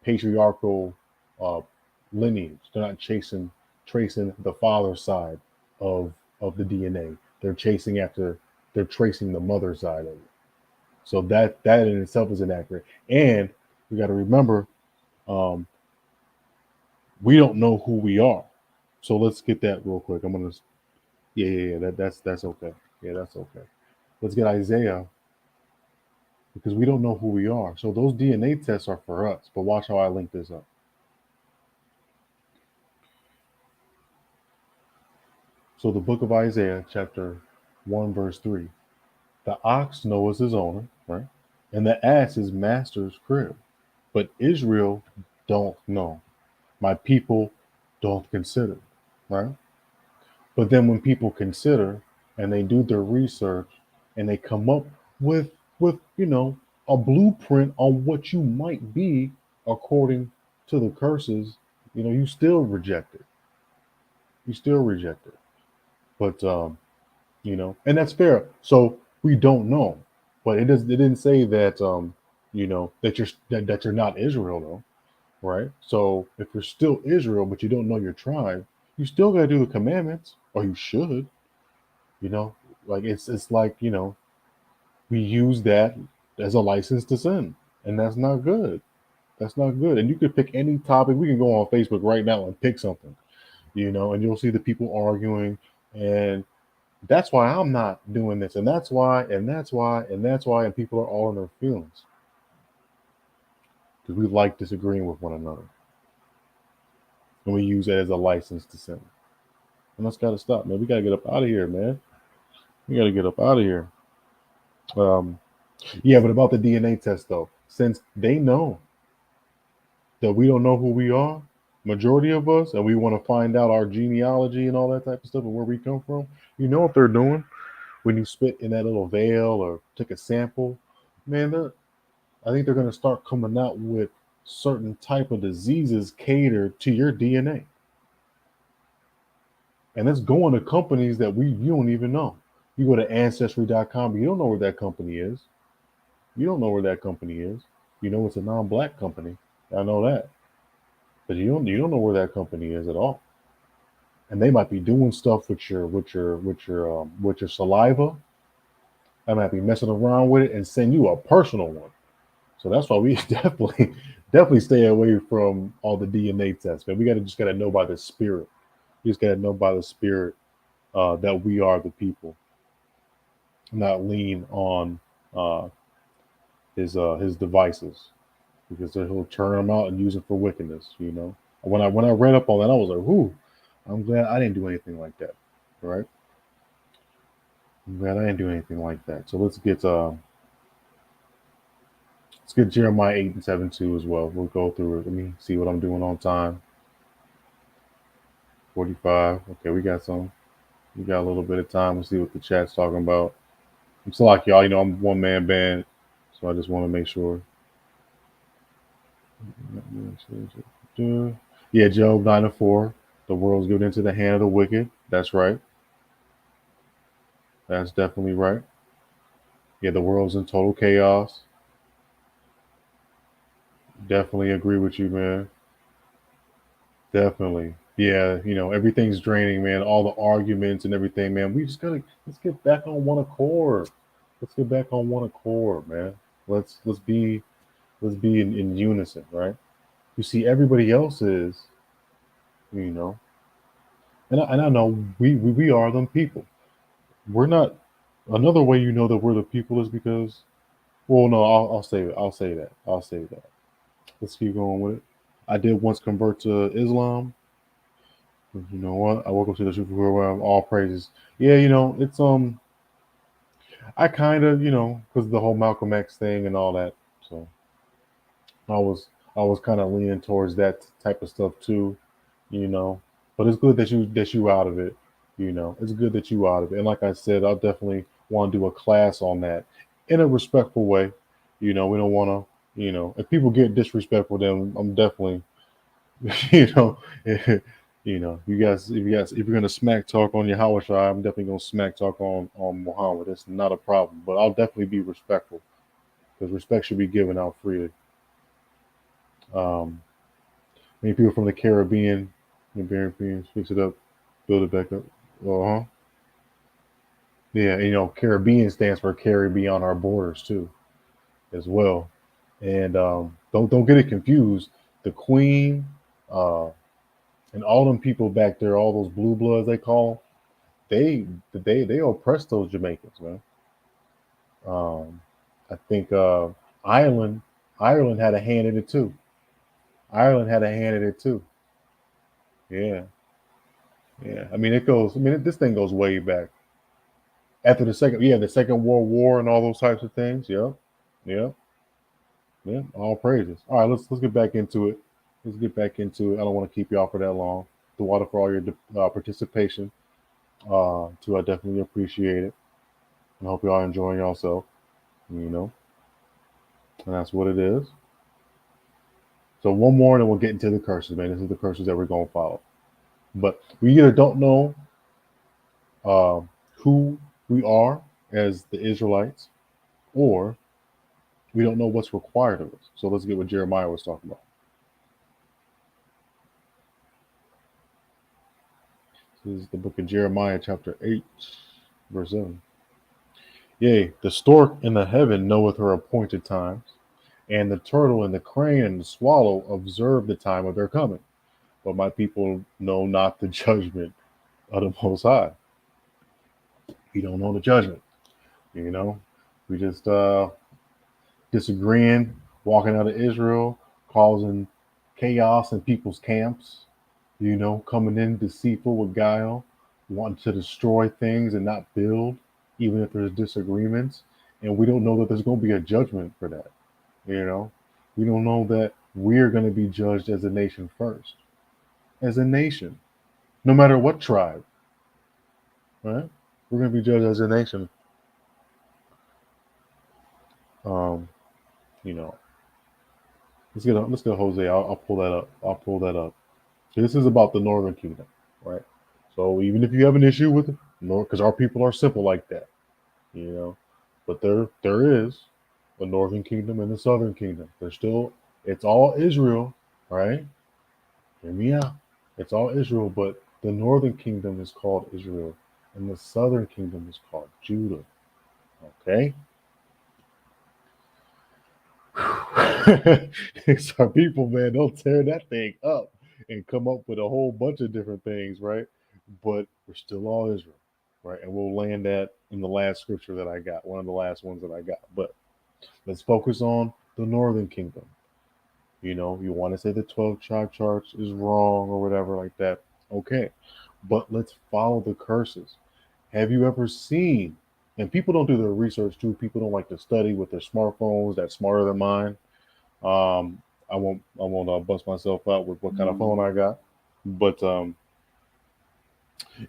patriarchal uh, lineage. They're not tracing the father side of the DNA. They're chasing after. They're tracing the mother side of it. So that in itself is inaccurate. And we got to remember, um, we don't know who we are. So let's get that real quick. I'm gonna. Yeah. That's okay. Yeah, that's okay. Let's get Isaiah, because we don't know who we are. So those DNA tests are for us. But watch how I link this up. So the book of Isaiah, chapter 1, verse 3. The ox knows his owner, right? And the ass his master's crib. But Israel don't know. My people don't consider, right? But then when people consider and they do their research and they come up with a blueprint on what you might be according to the curses, you still reject it. You still reject it. But and that's fair. So we don't know. But it didn't say that that you're not Israel though, right? So if you're still Israel but you don't know your tribe, you still gotta do the commandments, or you should. You know, like it's like we use that as a license to sin, and that's not good. That's not good. And you could pick any topic. We can go on Facebook right now and pick something, and you'll see the people arguing, and that's why I'm not doing this, and that's why, and that's why, and that's why, and people are all in their feelings because we like disagreeing with one another, and we use it as a license to sin. And that's got to stop, man. We got to get up out of here, man. We got to get up out of here. Um, Yeah, but about the DNA test though, since they know that we don't know who we are, majority of us, and we want to find out our genealogy and all that type of stuff and where we come from, you know what they're doing when you spit in that little veil or take a sample, man. I think they're going to start coming out with certain type of diseases catered to your DNA, and it's going to companies that you don't even know. You go to ancestry.com, but you don't know where that company is. You don't know where that company is. You know it's a non-black company. I know that, but you don't know where that company is at all. And they might be doing stuff with your saliva. They might be messing around with it and send you a personal one. So that's why we definitely stay away from all the DNA tests. Man, we just gotta know by the spirit. You just gotta know by the spirit that we are the people, not lean on uh, his devices, because he'll turn them out and use them for wickedness. When I read up on that, I was like, "Whoo, I'm glad I didn't do anything like that." Right? I'm glad I didn't do anything like that. So let's get Jeremiah 8 and 7 too as well. We'll go through it. Let me see what I'm doing on time. 45. Okay, we got some. We got a little bit of time to see what the chat's talking about. I'm still like y'all, I'm one man band, so I just want to make sure. Yeah, Job 9:4. The world's given into the hand of the wicked. That's right. That's definitely right. Yeah, the world's in total chaos. Definitely agree with you, man. Definitely. Yeah, everything's draining, man. All the arguments and everything, man. We just gotta let's get back on one accord. Let's get back on one accord, man. Let's be in unison, right? You see, everybody else is, you know, and I know we are them people. We're not. Another way you know that we're the people is because, well, no, I'll say it. I'll say that. I'll say that. Let's keep going with it. I did once convert to Islam. You know what? I woke up to the truth where all praises. Yeah, it's I kind of because of the whole Malcolm X thing and all that. So I was I was kind of leaning towards that type of stuff too, you know. But it's good that you out of it. It's good that you out of it. And like I said, I'll definitely want to do a class on that in a respectful way. We don't want to. If people get disrespectful, then I'm definitely, you know, if you're gonna smack talk on Yahweh Shai, I'm definitely gonna smack talk on Muhammad. It's not a problem. But I'll definitely be respectful because respect should be given out freely. Um, Many people from the Caribbean, fix it up, build it back up. Uh huh. Yeah, and, Caribbean stands for carry beyond our borders too, as well. And don't get it confused. The Queen, uh, and all them people back there, all those blue bloods they call, they oppressed those Jamaicans, man. Um, I think Ireland Ireland had a hand in it too. Ireland had a hand in it too. Yeah, yeah. I mean, it goes. I mean, this thing goes way back. After the Second World War and all those types of things. Yep, yep, yeah. All praises. All right, let's get back into it. Let's get back into it. I don't want to keep y'all for that long. The water for all your participation. Too, I definitely appreciate it. And I hope y'all enjoying yourself. You know, and that's what it is. So one more, and then we'll get into the curses, man. This is the curses that we're gonna follow. But we either don't know uh, who we are as the Israelites, or we don't know what's required of us. So let's get what Jeremiah was talking about. This is the book of Jeremiah, chapter 8, verse 7. Yea, the stork in the heaven knoweth her appointed times, and the turtle and the crane and the swallow observe the time of their coming. But my people know not the judgment of the Most High. We don't know the judgment. You know, we just disagreeing, walking out of Israel, causing chaos in people's camps, coming in deceitful with guile, wanting to destroy things and not build, even if there's disagreements. And we don't know that there's going to be a judgment for that. You know, we don't know that we're going to be judged as a nation first, as a nation, no matter what tribe, right? We're going to be judged as a nation. Um, you know, let's get Jose. I'll pull that up. I'll pull that up. This is about the Northern Kingdom, right? So even if you have an issue with it, because our people are simple like that, you know, but there is a Northern Kingdom and the Southern Kingdom. It's all Israel, right? Hear me out. It's all Israel, but the Northern Kingdom is called Israel, and the Southern Kingdom is called Judah. Okay. It's our people, man. They'll tear that thing up and come up with a whole bunch of different things, right? But we're still all Israel, right? And we'll land that in the last scripture that I got, one of the last ones that I got. But let's focus on the Northern Kingdom. You want to say the 12 tribe charts is wrong or whatever like that. Okay. But let's follow the curses. Have you ever seen, and people don't do their research too, people don't like to study with their smartphones that's smarter than mine. I won't bust myself out with what kind of phone I got, but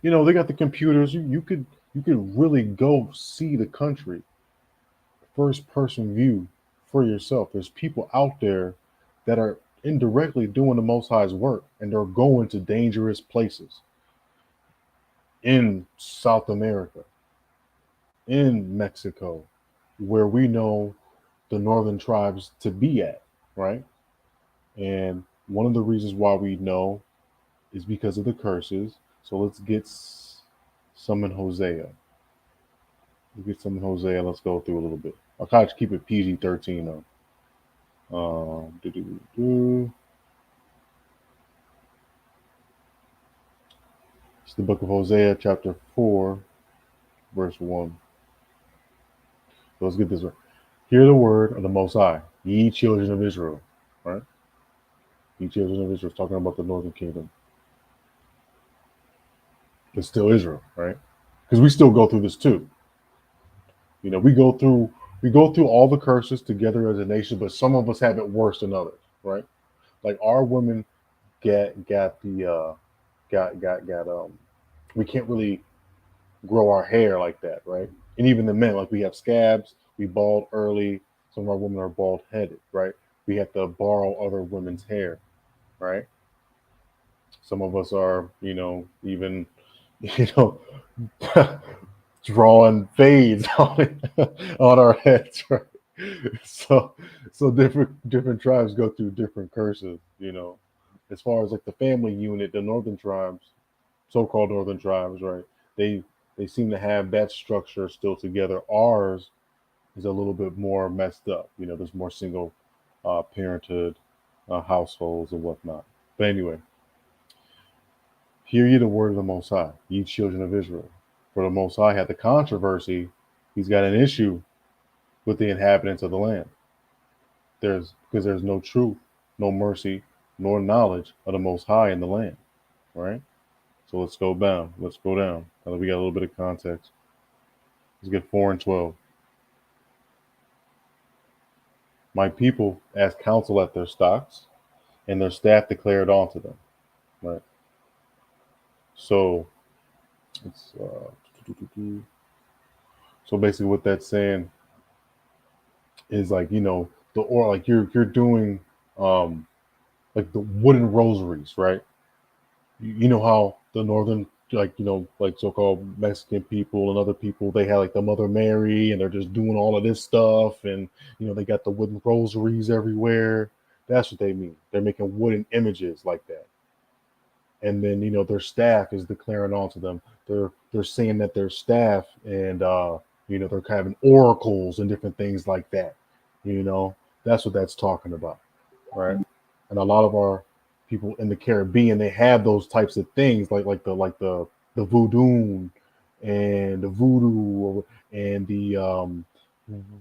They got the computers. You could really go see the country, first person view for yourself. There's people out there that are indirectly doing the Most High's work, and they're going to dangerous places in South America, in Mexico, where we know the northern tribes to be at, right? And one of the reasons why we know is because of the curses. So let's get some in Hosea. Let's get some in Hosea. Let's go through a little bit. I'll try to keep it PG-13 though. Do. It's the book of Hosea, chapter 4, verse 1. So let's get this right. Hear the word of the Most High, ye children of Israel. Right? Ye children of Israel, talking about the northern kingdom. It's still Israel, right? Because we still go through this too. We go through all the curses together as a nation, but some of us have it worse than others, right? Like our women got the got we can't really grow our hair like that, right? And even the men, like we have scabs, we bald early. Some of our women are bald headed, right? We have to borrow other women's hair, right? Some of us are, even, you know, drawing fades on our heads, right? So, so different tribes go through different curses, As far as like the family unit, the northern tribes, so-called northern tribes, right? They they seem to have that structure still together. Ours is a little bit more messed up. There's more single parenthood households and whatnot. But anyway, hear ye the word of the Most High, ye children of Israel. For the Most High had the controversy. He's got an issue with the inhabitants of the land. There's no truth, no mercy, nor knowledge of the Most High in the land. Right? So let's go down. Let's go down. Now that we got a little bit of context. Let's get 4 and 12. My people asked counsel at their stocks, and their staff declared unto them. Right. So it's so basically what that's saying is like like you're doing like the wooden rosaries, right? You know how the northern like so-called Mexican people and other people, they had like the Mother Mary, and they're just doing all of this stuff, and they got the wooden rosaries everywhere. That's what they mean. They're making wooden images like that, and then their staff is declaring onto them. They're saying that their staff, and they're having oracles and different things like that. That's what that's talking about, right? And a lot of our people in the Caribbean, they have those types of things, like the voodoo and the voodoo, and the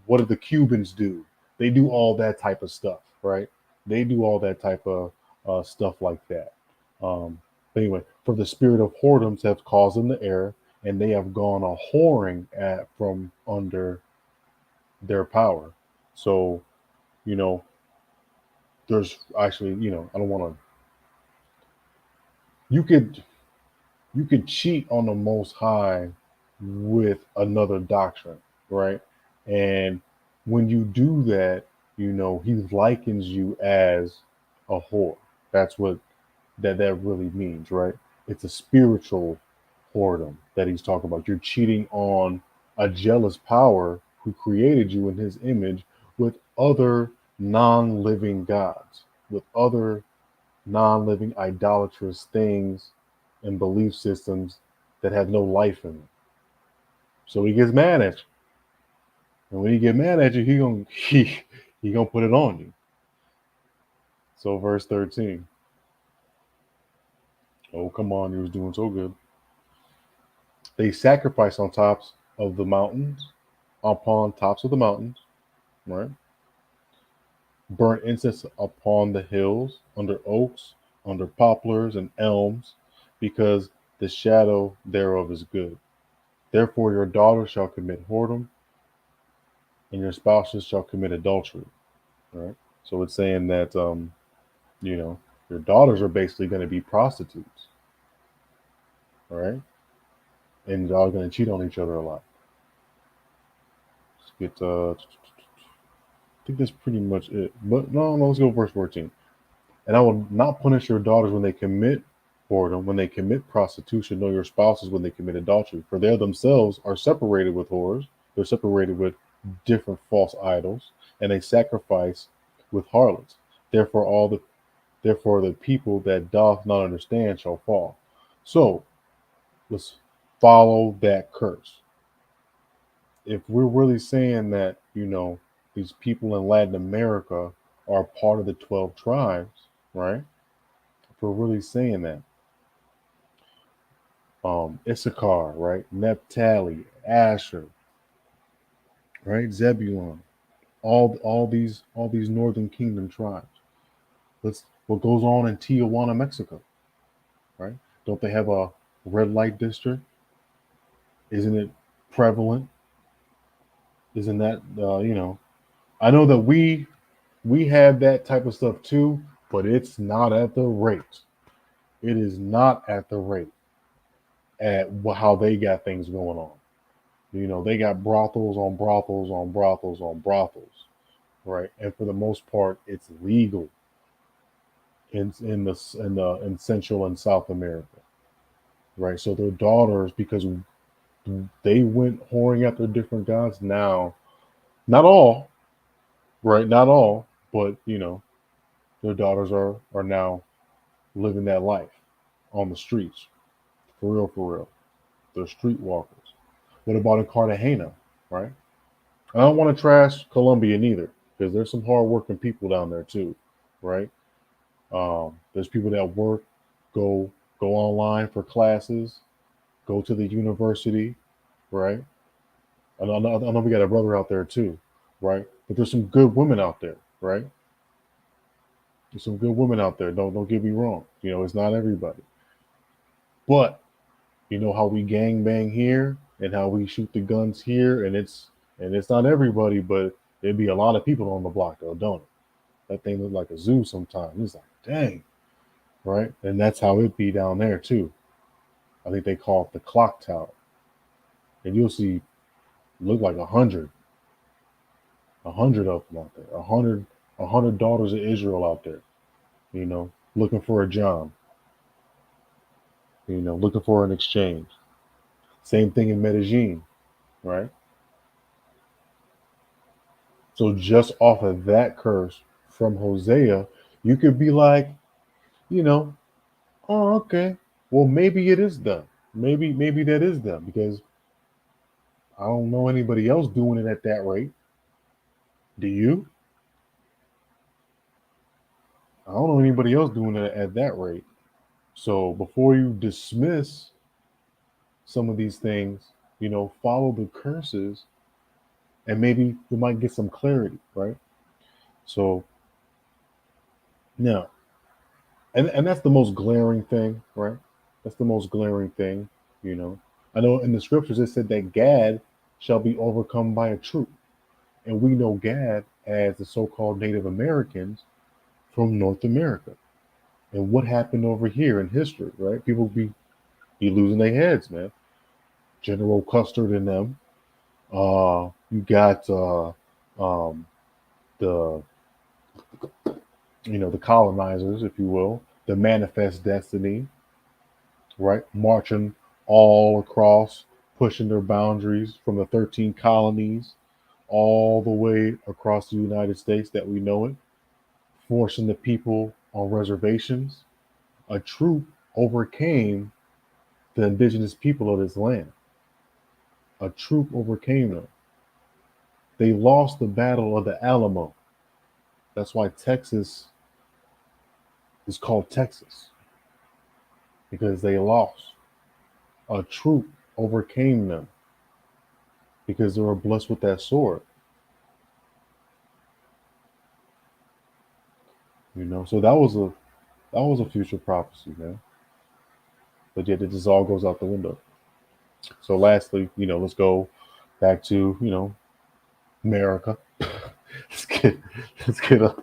what do the Cubans do? They do all that type of stuff, right? They do all that type of stuff like that. But anyway, for the spirit of whoredoms have caused them to err, and they have gone a whoring at from under their power. So, you know, there's actually, I don't want to. You could you could cheat on the Most High with another doctrine, right? And when you do that, He likens you as a whore. That's what that really means, right? It's a spiritual whoredom that He's talking about. You're cheating on a jealous power who created you in His image with other non-living gods, with other non-living idolatrous things and belief systems that have no life in them. So He gets mad at you. And when He get mad at you, he gonna put it on you. So verse 13. Oh, come on, he was doing so good. They sacrifice on tops of the mountains, upon tops of the mountains, right? Burn incense upon the hills, under oaks, under poplars and elms, because the shadow thereof is good. Therefore your daughters shall commit whoredom, and your spouses shall commit adultery. Right? So it's saying that you know, your daughters are basically going to be prostitutes. all right? And y'all are going to cheat on each other a lot. Let's get, I think that's pretty much it. But no, let's go verse 14. And I will not punish your daughters when they commit whoredom, when they commit prostitution, nor your spouses when they commit adultery. For they themselves are separated with whores, they're separated with different false idols, and they sacrifice with harlots. Therefore, therefore the people that doth not understand shall fall. So let's follow that curse. If we're really saying that, these people in Latin America are part of the 12 tribes, right? If we're really saying that, Issachar, right? Naphtali, Asher, right? Zebulon, all these northern kingdom tribes. Let's what goes on in Tijuana, Mexico, right? Don't they have a red light district? Isn't it prevalent? Isn't that I know that we have that type of stuff too, but it's not at the rate. It is not at the rate at how they got things going on. They got brothels on brothels on brothels on brothels, right? And for the most part, it's legal in Central and South America, right? So their daughters, because they went whoring after different gods. Now, not all, right? Not all, but their daughters are now living that life on the streets, for real, for real. They're streetwalkers. What about in Cartagena, right? I don't want to trash Colombia neither, because there's some hardworking people down there too, right? There's people that work, go online for classes, go to the university, right? I know we got a brother out there too, right? But there's some good women out there, right? There's some good women out there. Don't get me wrong. It's not everybody, but you know how we gang bang here and how we shoot the guns here, and it's not everybody, but there'd be a lot of people on the block though, don't it? That thing look like a zoo sometimes. It's like, dang, right? And that's how it be down there too. I think they call it the clock tower. And you'll see look like a hundred of them out there. A hundred daughters of Israel out there, looking for a job, looking for an exchange. Same thing in Medellin, right? So just off of that curse from Hosea, you could be like, you know, oh, okay. Well, maybe it is them. Maybe that is them because I don't know anybody else doing it at that rate. Do you? I don't know anybody else doing it at that rate. So before you dismiss some of these things, follow the curses and maybe you might get some clarity, right? So now, and that's the most glaring thing, right? That's the most glaring thing, you know. I know in the scriptures it said that Gad shall be overcome by a troop. And we know Gad as the so-called Native Americans from North America. And what happened over here in history, right? People be losing their heads, man. General Custer and them. You got the the colonizers, if you will, the manifest destiny, right? Marching all across, pushing their boundaries from the 13 colonies all the way across the United States that we know it, forcing the people on reservations. A troop overcame the indigenous people of this land. A troop overcame them. They lost the battle of the Alamo. That's why Texas is called Texas, because they lost. A troop overcame them because they were blessed with that sword. So that was a future prophecy, man. But yet it just all goes out the window. So lastly, let's go back to America. let's get a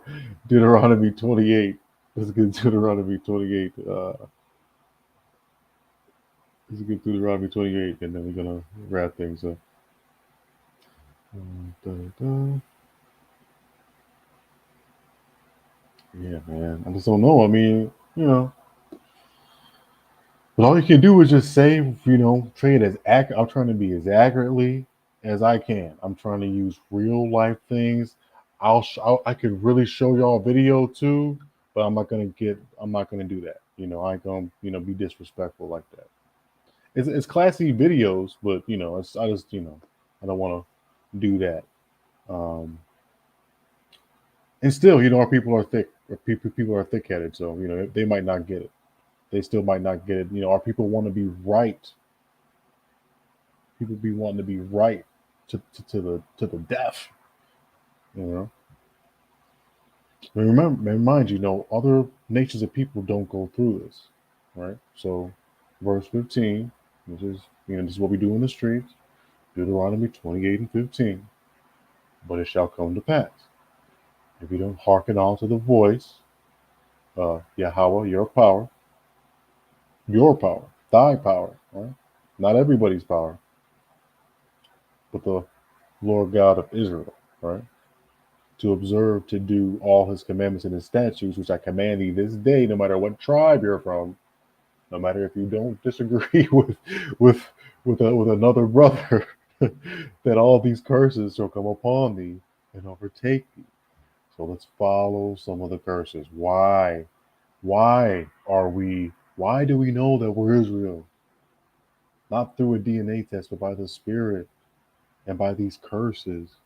Deuteronomy 28. Let's get Deuteronomy 28. Let's get through Deuteronomy 28, and then we're gonna wrap things up. Da. Yeah, man. I just don't know. I mean, but all you can do is just say, say it as accurate. I'm trying to be as accurately as I can. I'm trying to use real life things. I could really show y'all video too, but I'm not gonna do that. I gonna be disrespectful like that. It's classy videos, but I just I don't want to do that. Um, and still, our people are thick. Or people are thick headed, so they might not get it. They still might not get it. Our people want to be right. People be wanting to be right to the death. You know. And remember, mind you, other nations of people don't go through this, right? So, verse 15, which is this is what we do in the streets. Deuteronomy 28 and 15. But it shall come to pass if you don't hearken unto the voice, Yahweh, your power, thy power, right? Not everybody's power, but the Lord God of Israel, right? To observe, to do all his commandments and his statutes, which I command thee this day, no matter what tribe you're from, no matter if you don't disagree with with another brother, that all these curses shall come upon thee and overtake thee. So let's follow some of the curses. Why? Why do we know that we're Israel? Not through a DNA test, but by the Spirit and by these curses.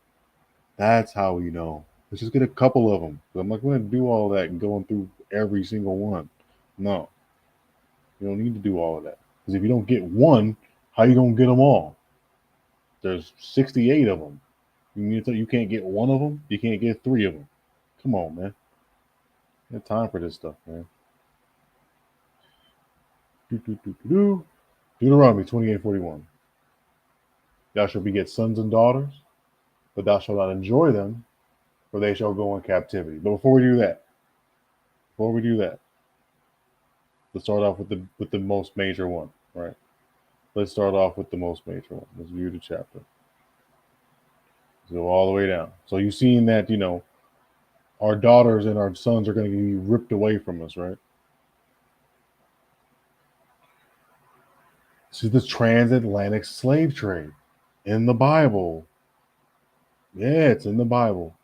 That's how we know. Let's just get a couple of them. I'm not going to do all that and going through every single one. No, you don't need to do all of that. Because if you don't get one, how you going to get them all? There's 68 of them. You can't get one of them. You can't get three of them. Come on, man. You have time for this stuff, man. Deuteronomy 28:41. Thou shalt beget sons and daughters, but thou shalt not enjoy them, for they shall go in captivity. But before we do that, let's start off with the most major one, right? Let's start off with the most major one. Let's view the chapter. Let's go all the way down. So you've seen that, our daughters and our sons are going to be ripped away from us, right? This is the transatlantic slave trade in the Bible. Yeah, it's in the Bible.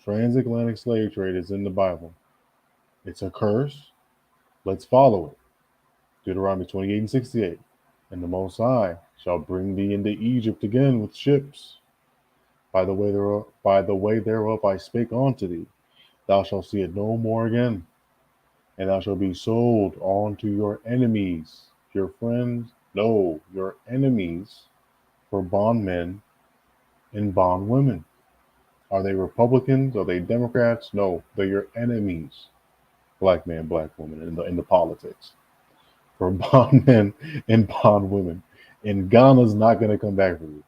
Transatlantic slave trade is in the Bible. It's a curse. Let's follow it. Deuteronomy 28 and 68. And the Most High shall bring thee into Egypt again with ships. By the way thereof I spake unto thee, thou shalt see it no more again. And thou shalt be sold unto your enemies, your friends, no, your enemies, for bondmen and bondwomen. Are they Republicans? Are they Democrats? No, they're your enemies. Black man, black woman in the politics. For bondmen and bondwomen. And Ghana's not going to come back for you.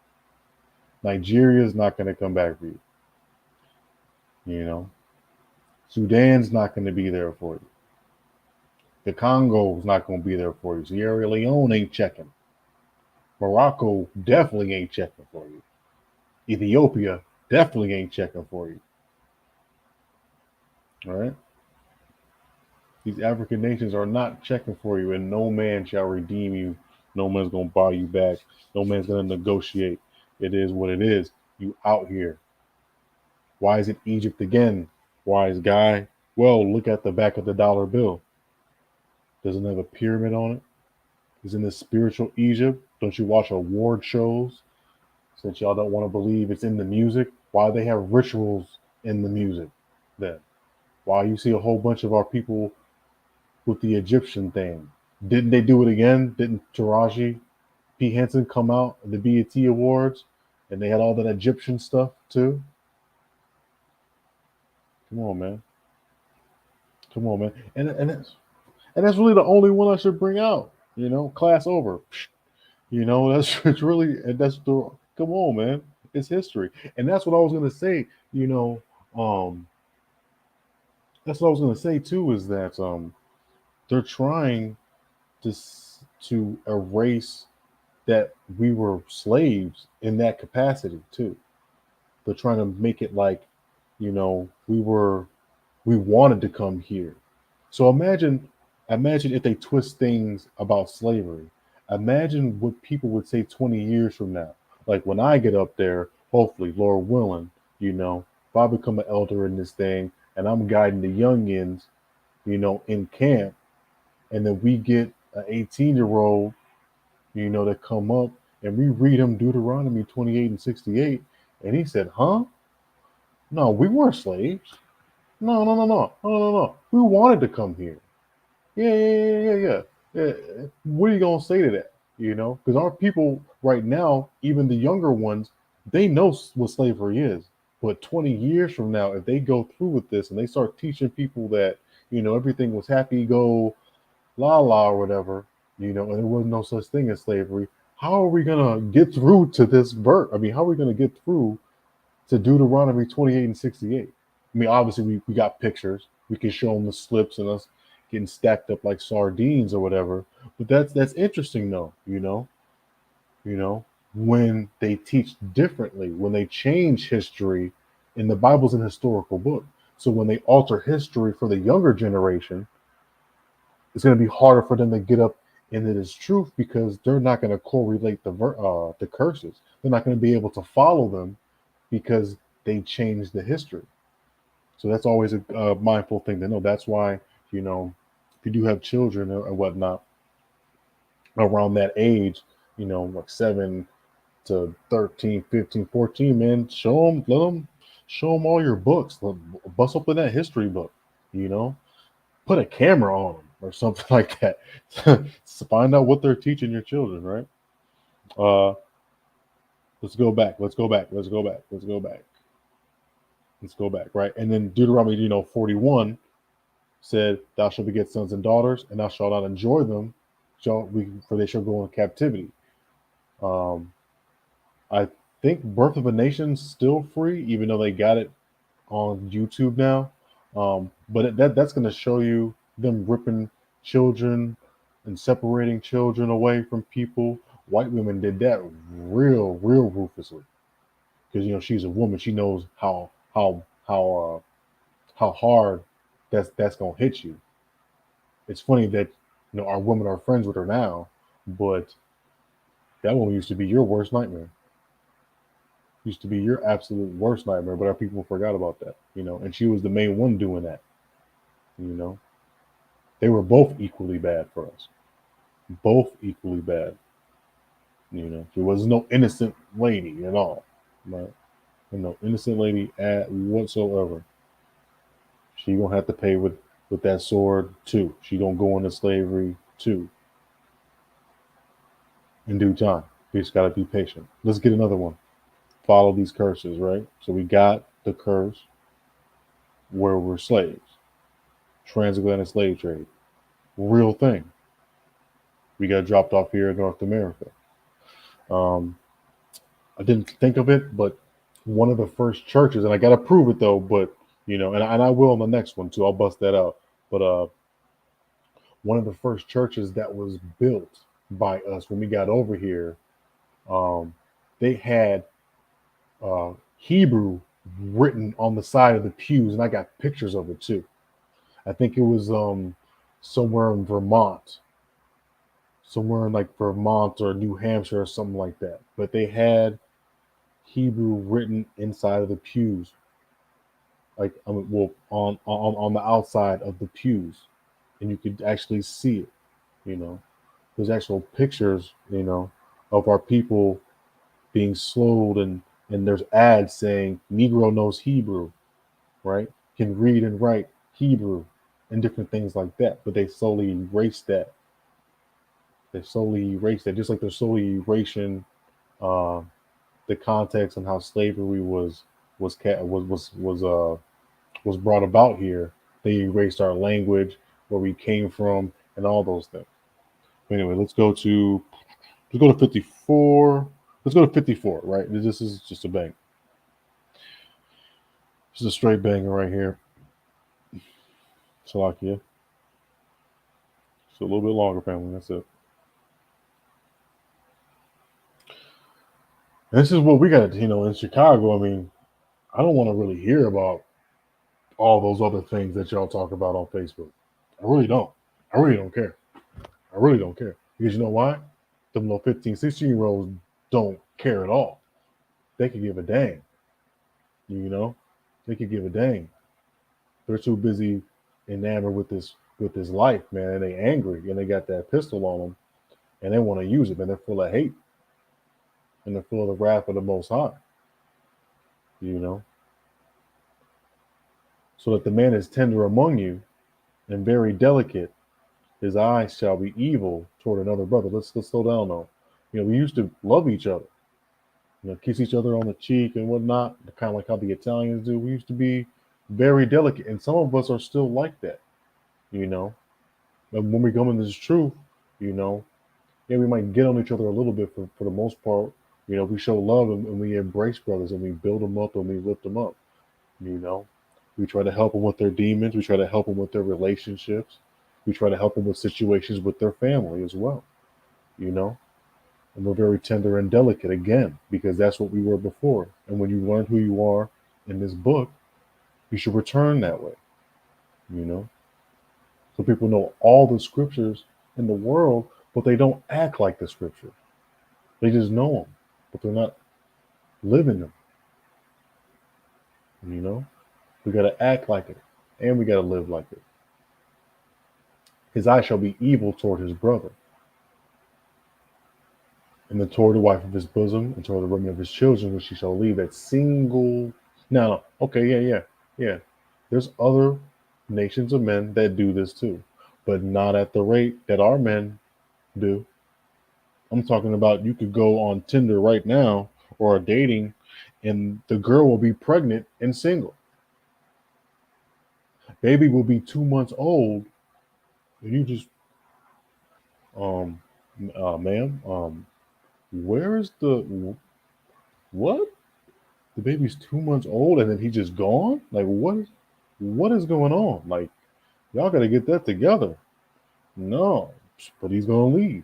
Nigeria's not going to come back for you. Sudan's not going to be there for you. The Congo's not going to be there for you. Sierra Leone ain't checking. Morocco definitely ain't checking for you. Ethiopia definitely ain't checking for you. All right? These African nations are not checking for you, and no man shall redeem you. No man's going to buy you back. No man's going to negotiate. It is what it is. You out here. Why is it Egypt again? Wise guy. Well, look at the back of the dollar bill. Doesn't have a pyramid on it. Is in the spiritual Egypt. Don't you watch award shows? Since y'all don't want to believe it's in the music, why they have rituals in the music then? Why you see a whole bunch of our people with the Egyptian thing? Didn't they do it again? Didn't Taraji P. Henson come out at the BET Awards and they had all that Egyptian stuff too? Come on, man. Come on, man. And that's really the only one I should bring out. Class over. It's really, and come on, man. It's history. And that's what I was gonna say. That's what I was gonna say too. Is that they're trying to to erase that we were slaves in that capacity too. They're trying to make it like, we wanted to come here. So imagine if they twist things about slavery. Imagine what people would say 20 years from now. Like when I get up there, hopefully, Lord willing, if I become an elder in this thing and I'm guiding the youngins, in camp, and then we get an 18-year-old, that come up and we read him Deuteronomy 28 and 68, and he said, huh? No, we weren't slaves. No, no, no, no, no, no, no. We wanted to come here. Yeah, yeah, yeah, yeah, yeah. Yeah. What are you gonna say to that? Because our people right now, even the younger ones, they know what slavery is. But 20 years from now, if they go through with this and they start teaching people that everything was happy go la la or whatever, and there was no such thing as slavery, how are we gonna get through to this verse? I mean, how are we gonna get through to Deuteronomy 28 and 68? I mean, obviously we got pictures. We can show them the slips and us getting stacked up like sardines or whatever. But that's interesting though, when they teach differently, when they change history, and the Bible's an historical book. So when they alter history for the younger generation, it's going to be harder for them to get up into this truth because they're not going to correlate the curses. They're not going to be able to follow them because they changed the history. So that's always a mindful thing to know. That's why, if you do have children or whatnot around that age, like 7 to 13, 15, 14, man, show them all your books. Bust open that history book, you know, put a camera on them or something like that. Find out what they're teaching your children, right? Uh, let's go back. Let's go back. Let's go back. Let's go back. Let's go back, right? And then Deuteronomy, 41 said, "Thou shalt beget sons and daughters, and thou shalt not enjoy them, for they shall go in captivity." Um, I think Birth of a Nation's still free, even though they got it on YouTube now. But that's going to show you them ripping children and separating children away from people. White women did that real ruthlessly because she's a woman. She knows how hard that's going to hit you. It's funny that our women are friends with her now, but that woman used to be your worst nightmare. Used to be your absolute worst nightmare, but our people forgot about that, and she was the main one doing that. They were both equally bad for us. Both equally bad. There was no innocent lady at all. Right? No innocent lady at whatsoever. She gonna have to pay with that sword too. She gonna go into slavery too. In due time. We just gotta be patient. Let's get another one. Follow these curses, right? So we got the curse where we're slaves. Transatlantic slave trade. Real thing. We got dropped off here in North America. I didn't think of it, but one of the first churches, and I got to prove it though, but and I will on the next one too. I'll bust that out. But one of the first churches that was built by us when we got over here, they had Hebrew written on the side of the pews, and I got pictures of it too. I think it was somewhere in Vermont, somewhere in like Vermont or New Hampshire or something like that. But they had Hebrew written inside of the pews, like on the outside of the pews, and you could actually see it. There's actual pictures, of our people being slowed, and there's ads saying Negro knows Hebrew, right? Can read and write Hebrew, and different things like that. But they slowly erased that. Just like they're slowly erasing the context and how slavery was brought about here. They erased our language, where we came from, and all those things. But anyway, let's go to 54. Let's go to 54. Right, this is just a bang. This is a straight banger right here. Salakia. Just a little bit longer, family. That's it. And this is what we got, in Chicago. I mean, I don't want to really hear about all those other things that y'all talk about on Facebook. I really don't. I really don't care. I really don't care. Because you know why? Them little 15, 16-year-olds don't care at all. They could give a dang. You know? They could give a dang. They're too busy enamored with this life, man, and they angry and they got that pistol on them and they want to use it, man. They're full of hate and they're full of the wrath of the most high, you know. So that the man is tender among you and very delicate, his eyes shall be evil toward another brother. Let's slow down though. We used to love each other, kiss each other on the cheek and whatnot, kind of like how the Italians do. We used to be very delicate, and some of us are still like that, you know. And when we come into this truth, you know, yeah, we might get on each other a little bit for the most part. We show love and we embrace brothers and we build them up and we lift them up. You know, we try to help them with their demons. We try to help them with their relationships. We try to help them with situations with their family as well. You know, and we're very tender and delicate again because that's what we were before. And when you learn who you are in this book, you should return that way. You know, so people know all the scriptures in the world, but they don't act like the scripture. They just know them, but they're not living them. You know, we got to act like it, and we got to live like it. His eye shall be evil toward his brother, and then toward the wife of his bosom, and toward the women of his children, which he shall leave. That single. No, okay, yeah. There's other nations of men that do this too, but not at the rate that our men do. I'm talking about you could go on Tinder right now or dating, and the girl will be pregnant and single. Baby will be 2 months old, and you just, um, ma'am, where is the what? The baby's 2 months old, and then he just gone? Like what is going on? Like y'all got to get that together. No, but he's gonna leave.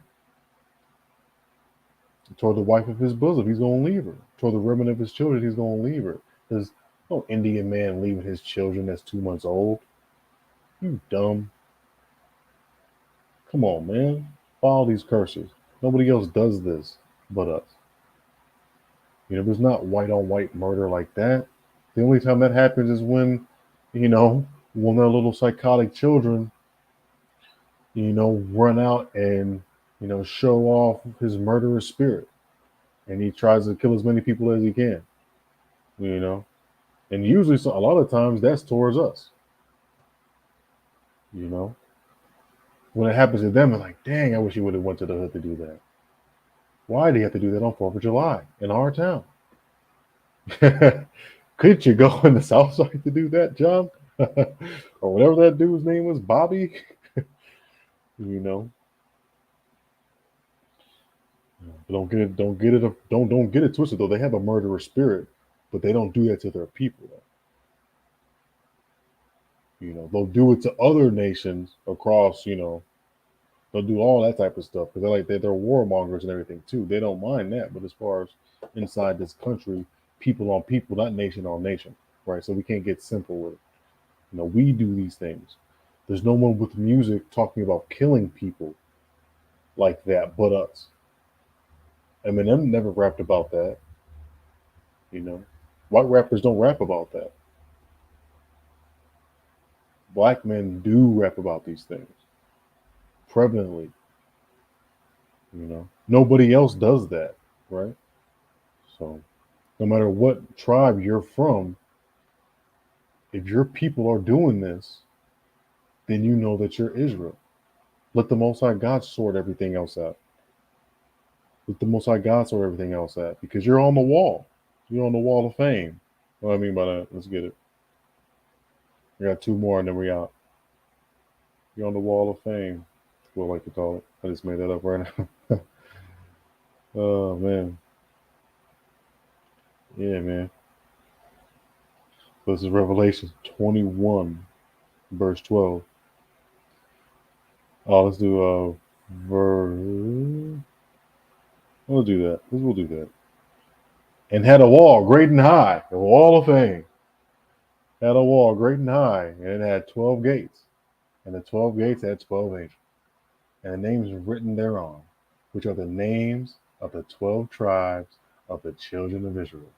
Toward the wife of his bosom, he's gonna leave her. Toward the women of his children, he's gonna leave her. There's no Indian man leaving his children that's 2 months old. You dumb. Come on, man. Follow these curses. Nobody else does this but us. There's not white on white murder like that. The only time that happens is when, one of their little psychotic children, run out and, show off his murderous spirit. And he tries to kill as many people as he can, you know. And usually, so a lot of times, that's towards us, you know. When it happens to them, they're like, dang, I wish he would have went to the hood to do that. Why do you have to do that on 4th of July in our town? Couldn't you go in the South Side to do that, John? Or whatever that dude's name was, Bobby? you know. Don't get it twisted though. They have a murderous spirit, but they don't do that to their people. They'll do it to other nations across, they'll do all that type of stuff because they're warmongers and everything too. They don't mind that, but as far as inside this country, people on people, not nation on nation, right? So we can't get simple with it. We do these things. There's no one with music talking about killing people like that but us. Eminem never rapped about that. White rappers don't rap about that. Black men do rap about these things prevalently. Nobody else does that, right? So no matter what tribe you're from, if your people are doing this, then you know that you're Israel. Let the Most High God sort everything else out. Let the Most High God sort everything else out because you're on the wall. You're on the wall of fame. What I mean by that, let's get it. We got 2 more and then we out. You're on the wall of fame. That's what I like to call it. I just made that up right now. Oh, man. Yeah, man. So this is Revelation 21, verse 12. Oh, let's do verse. We'll do that. We'll do that. and had a wall great and high, the wall of fame. Had a wall great and high, and it had 12 gates, and the 12 gates had 12 angels, and the names written thereon, which are the names of the 12 tribes of the children of Israel.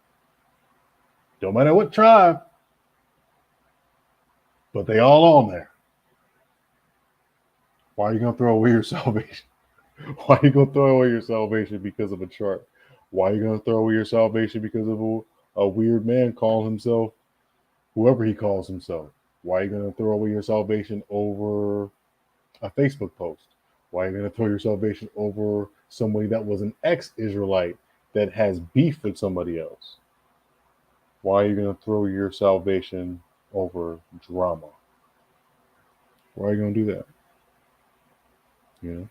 Don't matter what tribe, but they all on there. Why are you gonna throw away your salvation? Why are you gonna throw away your salvation because of a chart? Why are you gonna throw away your salvation because of a weird man calling himself whoever he calls himself? Why are you gonna throw away your salvation over a Facebook post? Why are you gonna throw your salvation over somebody that was an ex-Israelite that has beef with somebody else? Why are you gonna throw your salvation over drama? Why are you gonna do that? You know,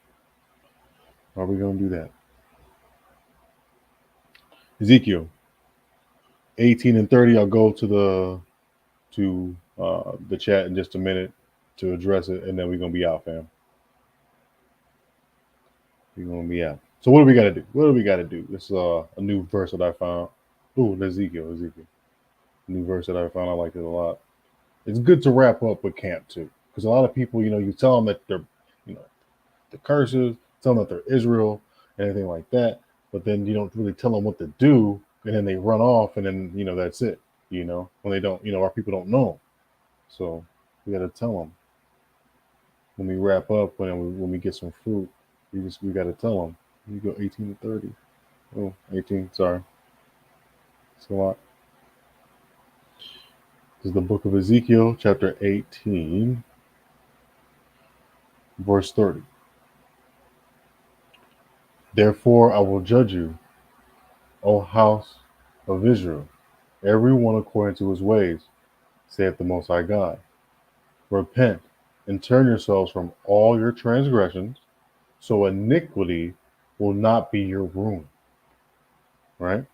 why are we gonna do that? Ezekiel 18 and 30. I'll go to the chat in just a minute to address it, and then we're gonna be out, fam. We're gonna be out. So what do we gotta do? What do we gotta do? This is a new verse that I found. Ooh, Ezekiel. New verse that I found. I like it a lot. It's good to wrap up with camp too, because a lot of people, you tell them that they're, the curses, tell them that they're Israel, and everything like that, but then you don't really tell them what to do, and then they run off, and then that's it. When they don't, our people don't know. So we got to tell them when we wrap up, when we get some fruit. We got to tell them. You go 18 to 30. Oh, 18. Sorry, it's a lot. This is the book of Ezekiel, chapter 18, verse 30. Therefore, I will judge you, O house of Israel, every one according to his ways, saith the Most High God. Repent and turn yourselves from all your transgressions, so iniquity will not be your ruin. Right?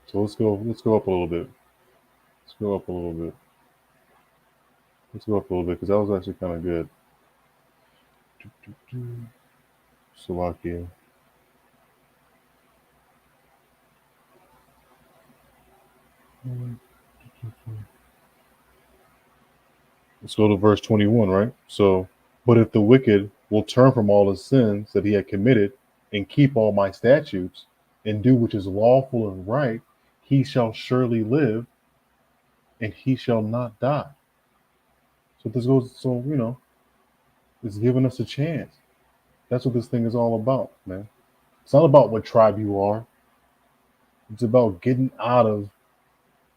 So let's go up a little bit. Let's go up a little bit. Let's go up a little bit because that was actually kind of good. Slovakia. Let's go to verse 21, right? So, but if the wicked will turn from all his sins that he had committed and keep all my statutes and do which is lawful and right, he shall surely live and he shall not die. So this goes, it's giving us a chance. That's what this thing is all about, man. It's not about what tribe you are. It's about getting out of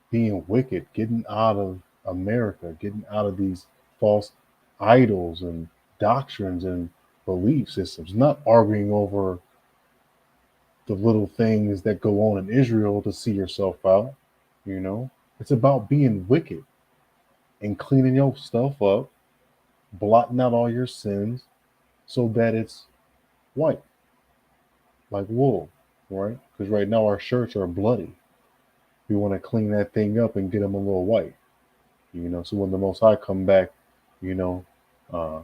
being wicked, getting out of America, getting out of these false idols and doctrines and belief systems, not arguing over the little things that go on in Israel to see yourself out. It's about being wicked and cleaning your stuff up, blotting out all your sins so that it's white, like wool, right? Because right now our shirts are bloody. We want to clean that thing up and get them a little white. So when the Most High come back, uh,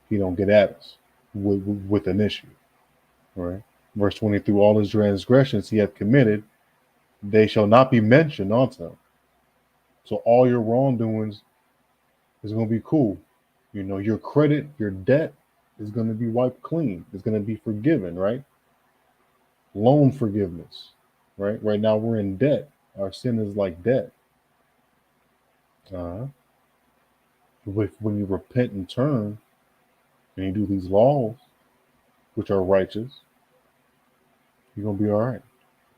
he don't get at us with an issue, right? Verse 20, through all his transgressions he hath committed, they shall not be mentioned unto him. So all your wrongdoings is going to be cool. Your credit, your debt is going to be wiped clean. It's going to be forgiven, right? Loan forgiveness, right? Right now we're in debt. Our sin is like debt. When you repent and turn and you do these laws, which are righteous, you're going to be all right.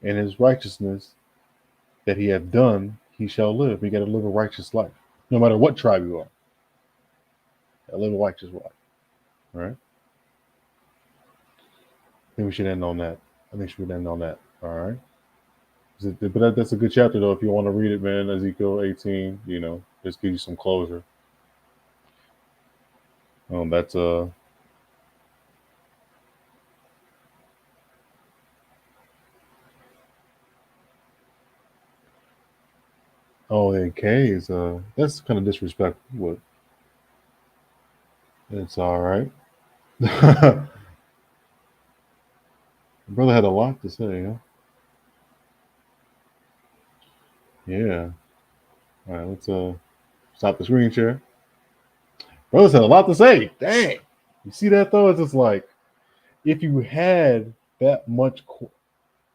And his righteousness that he hath done, he shall live. You got to live a righteous life, no matter what tribe you are. Live a righteous life, right? I think we should end on that. All right. But that's a good chapter, though. If you want to read it, man, Ezekiel 18, just give you some closure. That's Oh, and K is that's kind of disrespectful. But it's all right. The brother had a lot to say, huh? Yeah. All right, let's stop the screen share. Brother had a lot to say. Dang. You see that though? It's just like if you had that much,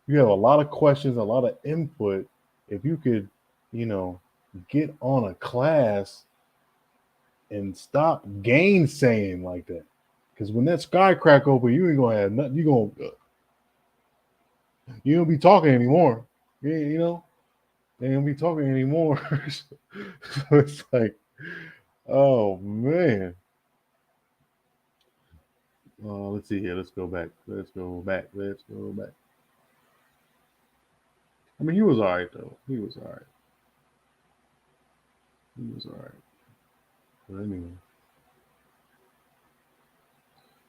you have a lot of questions, a lot of input. If you could, you know, get on a class and stop gainsaying like that, because when that sky crack open, you ain't gonna have nothing. You don't be talking anymore. You know, they don't be talking anymore. So it's like, oh man. Let's see here. Let's go back. Let's go back. Let's go back. I mean, he was all right though. He was all right. He was all right. But anyway,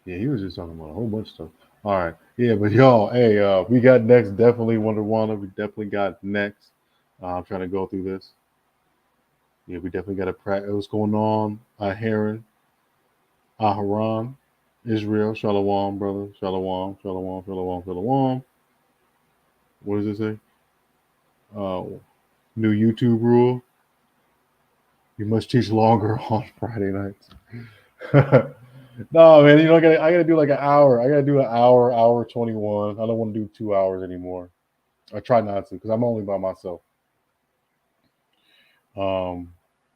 yeah, he was just talking about a whole bunch of stuff. All right, yeah, but y'all, hey, we got next. Definitely Wonder Wanda. We definitely got next. I'm trying to go through this. Yeah, we definitely got a practice. What's going on? Heron, Aharon, Israel, Shalawam, brother, Shalawam, Shalawam, Shalawam, Shalawam. What does it say? Uh, New YouTube rule: you must teach longer on Friday nights. No, man, I gotta do like an hour. I gotta do an hour, hour 21. I don't want to do 2 hours anymore. I try not to because I'm only by myself. But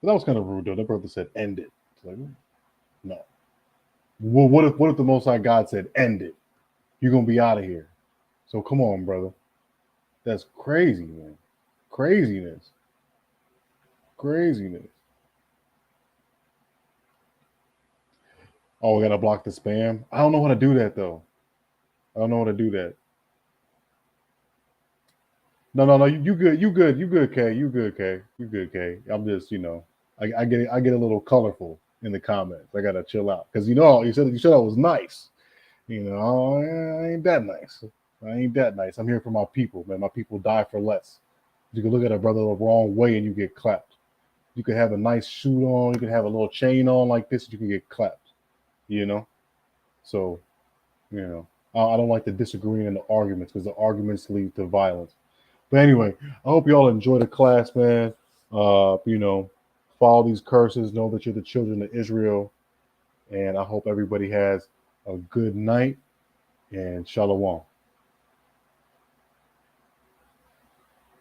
that was kind of rude though. That brother said end it. It's like, no. Well, what if the Most High God said end it? You're gonna be out of here. So come on, brother. That's crazy, man. Craziness. Craziness. Oh, we gotta block the spam. I don't know how to do that though. I don't know how to do that. No. You good. You good. You good, K. You good, K. You good, K. I'm just, I get a little colorful in the comments. I gotta chill out because you said I was nice. I ain't that nice. I ain't that nice. I'm here for my people, man. My people die for less. You can look at a brother the wrong way and you get clapped. You could have a nice suit on. You could have a little chain on like this. You can get clapped. You know. So, I don't like the disagreeing and the arguments because the arguments lead to violence. But anyway, I hope you all enjoy the class, man. Follow these curses. Know that you're the children of Israel. And I hope everybody has a good night and shalom.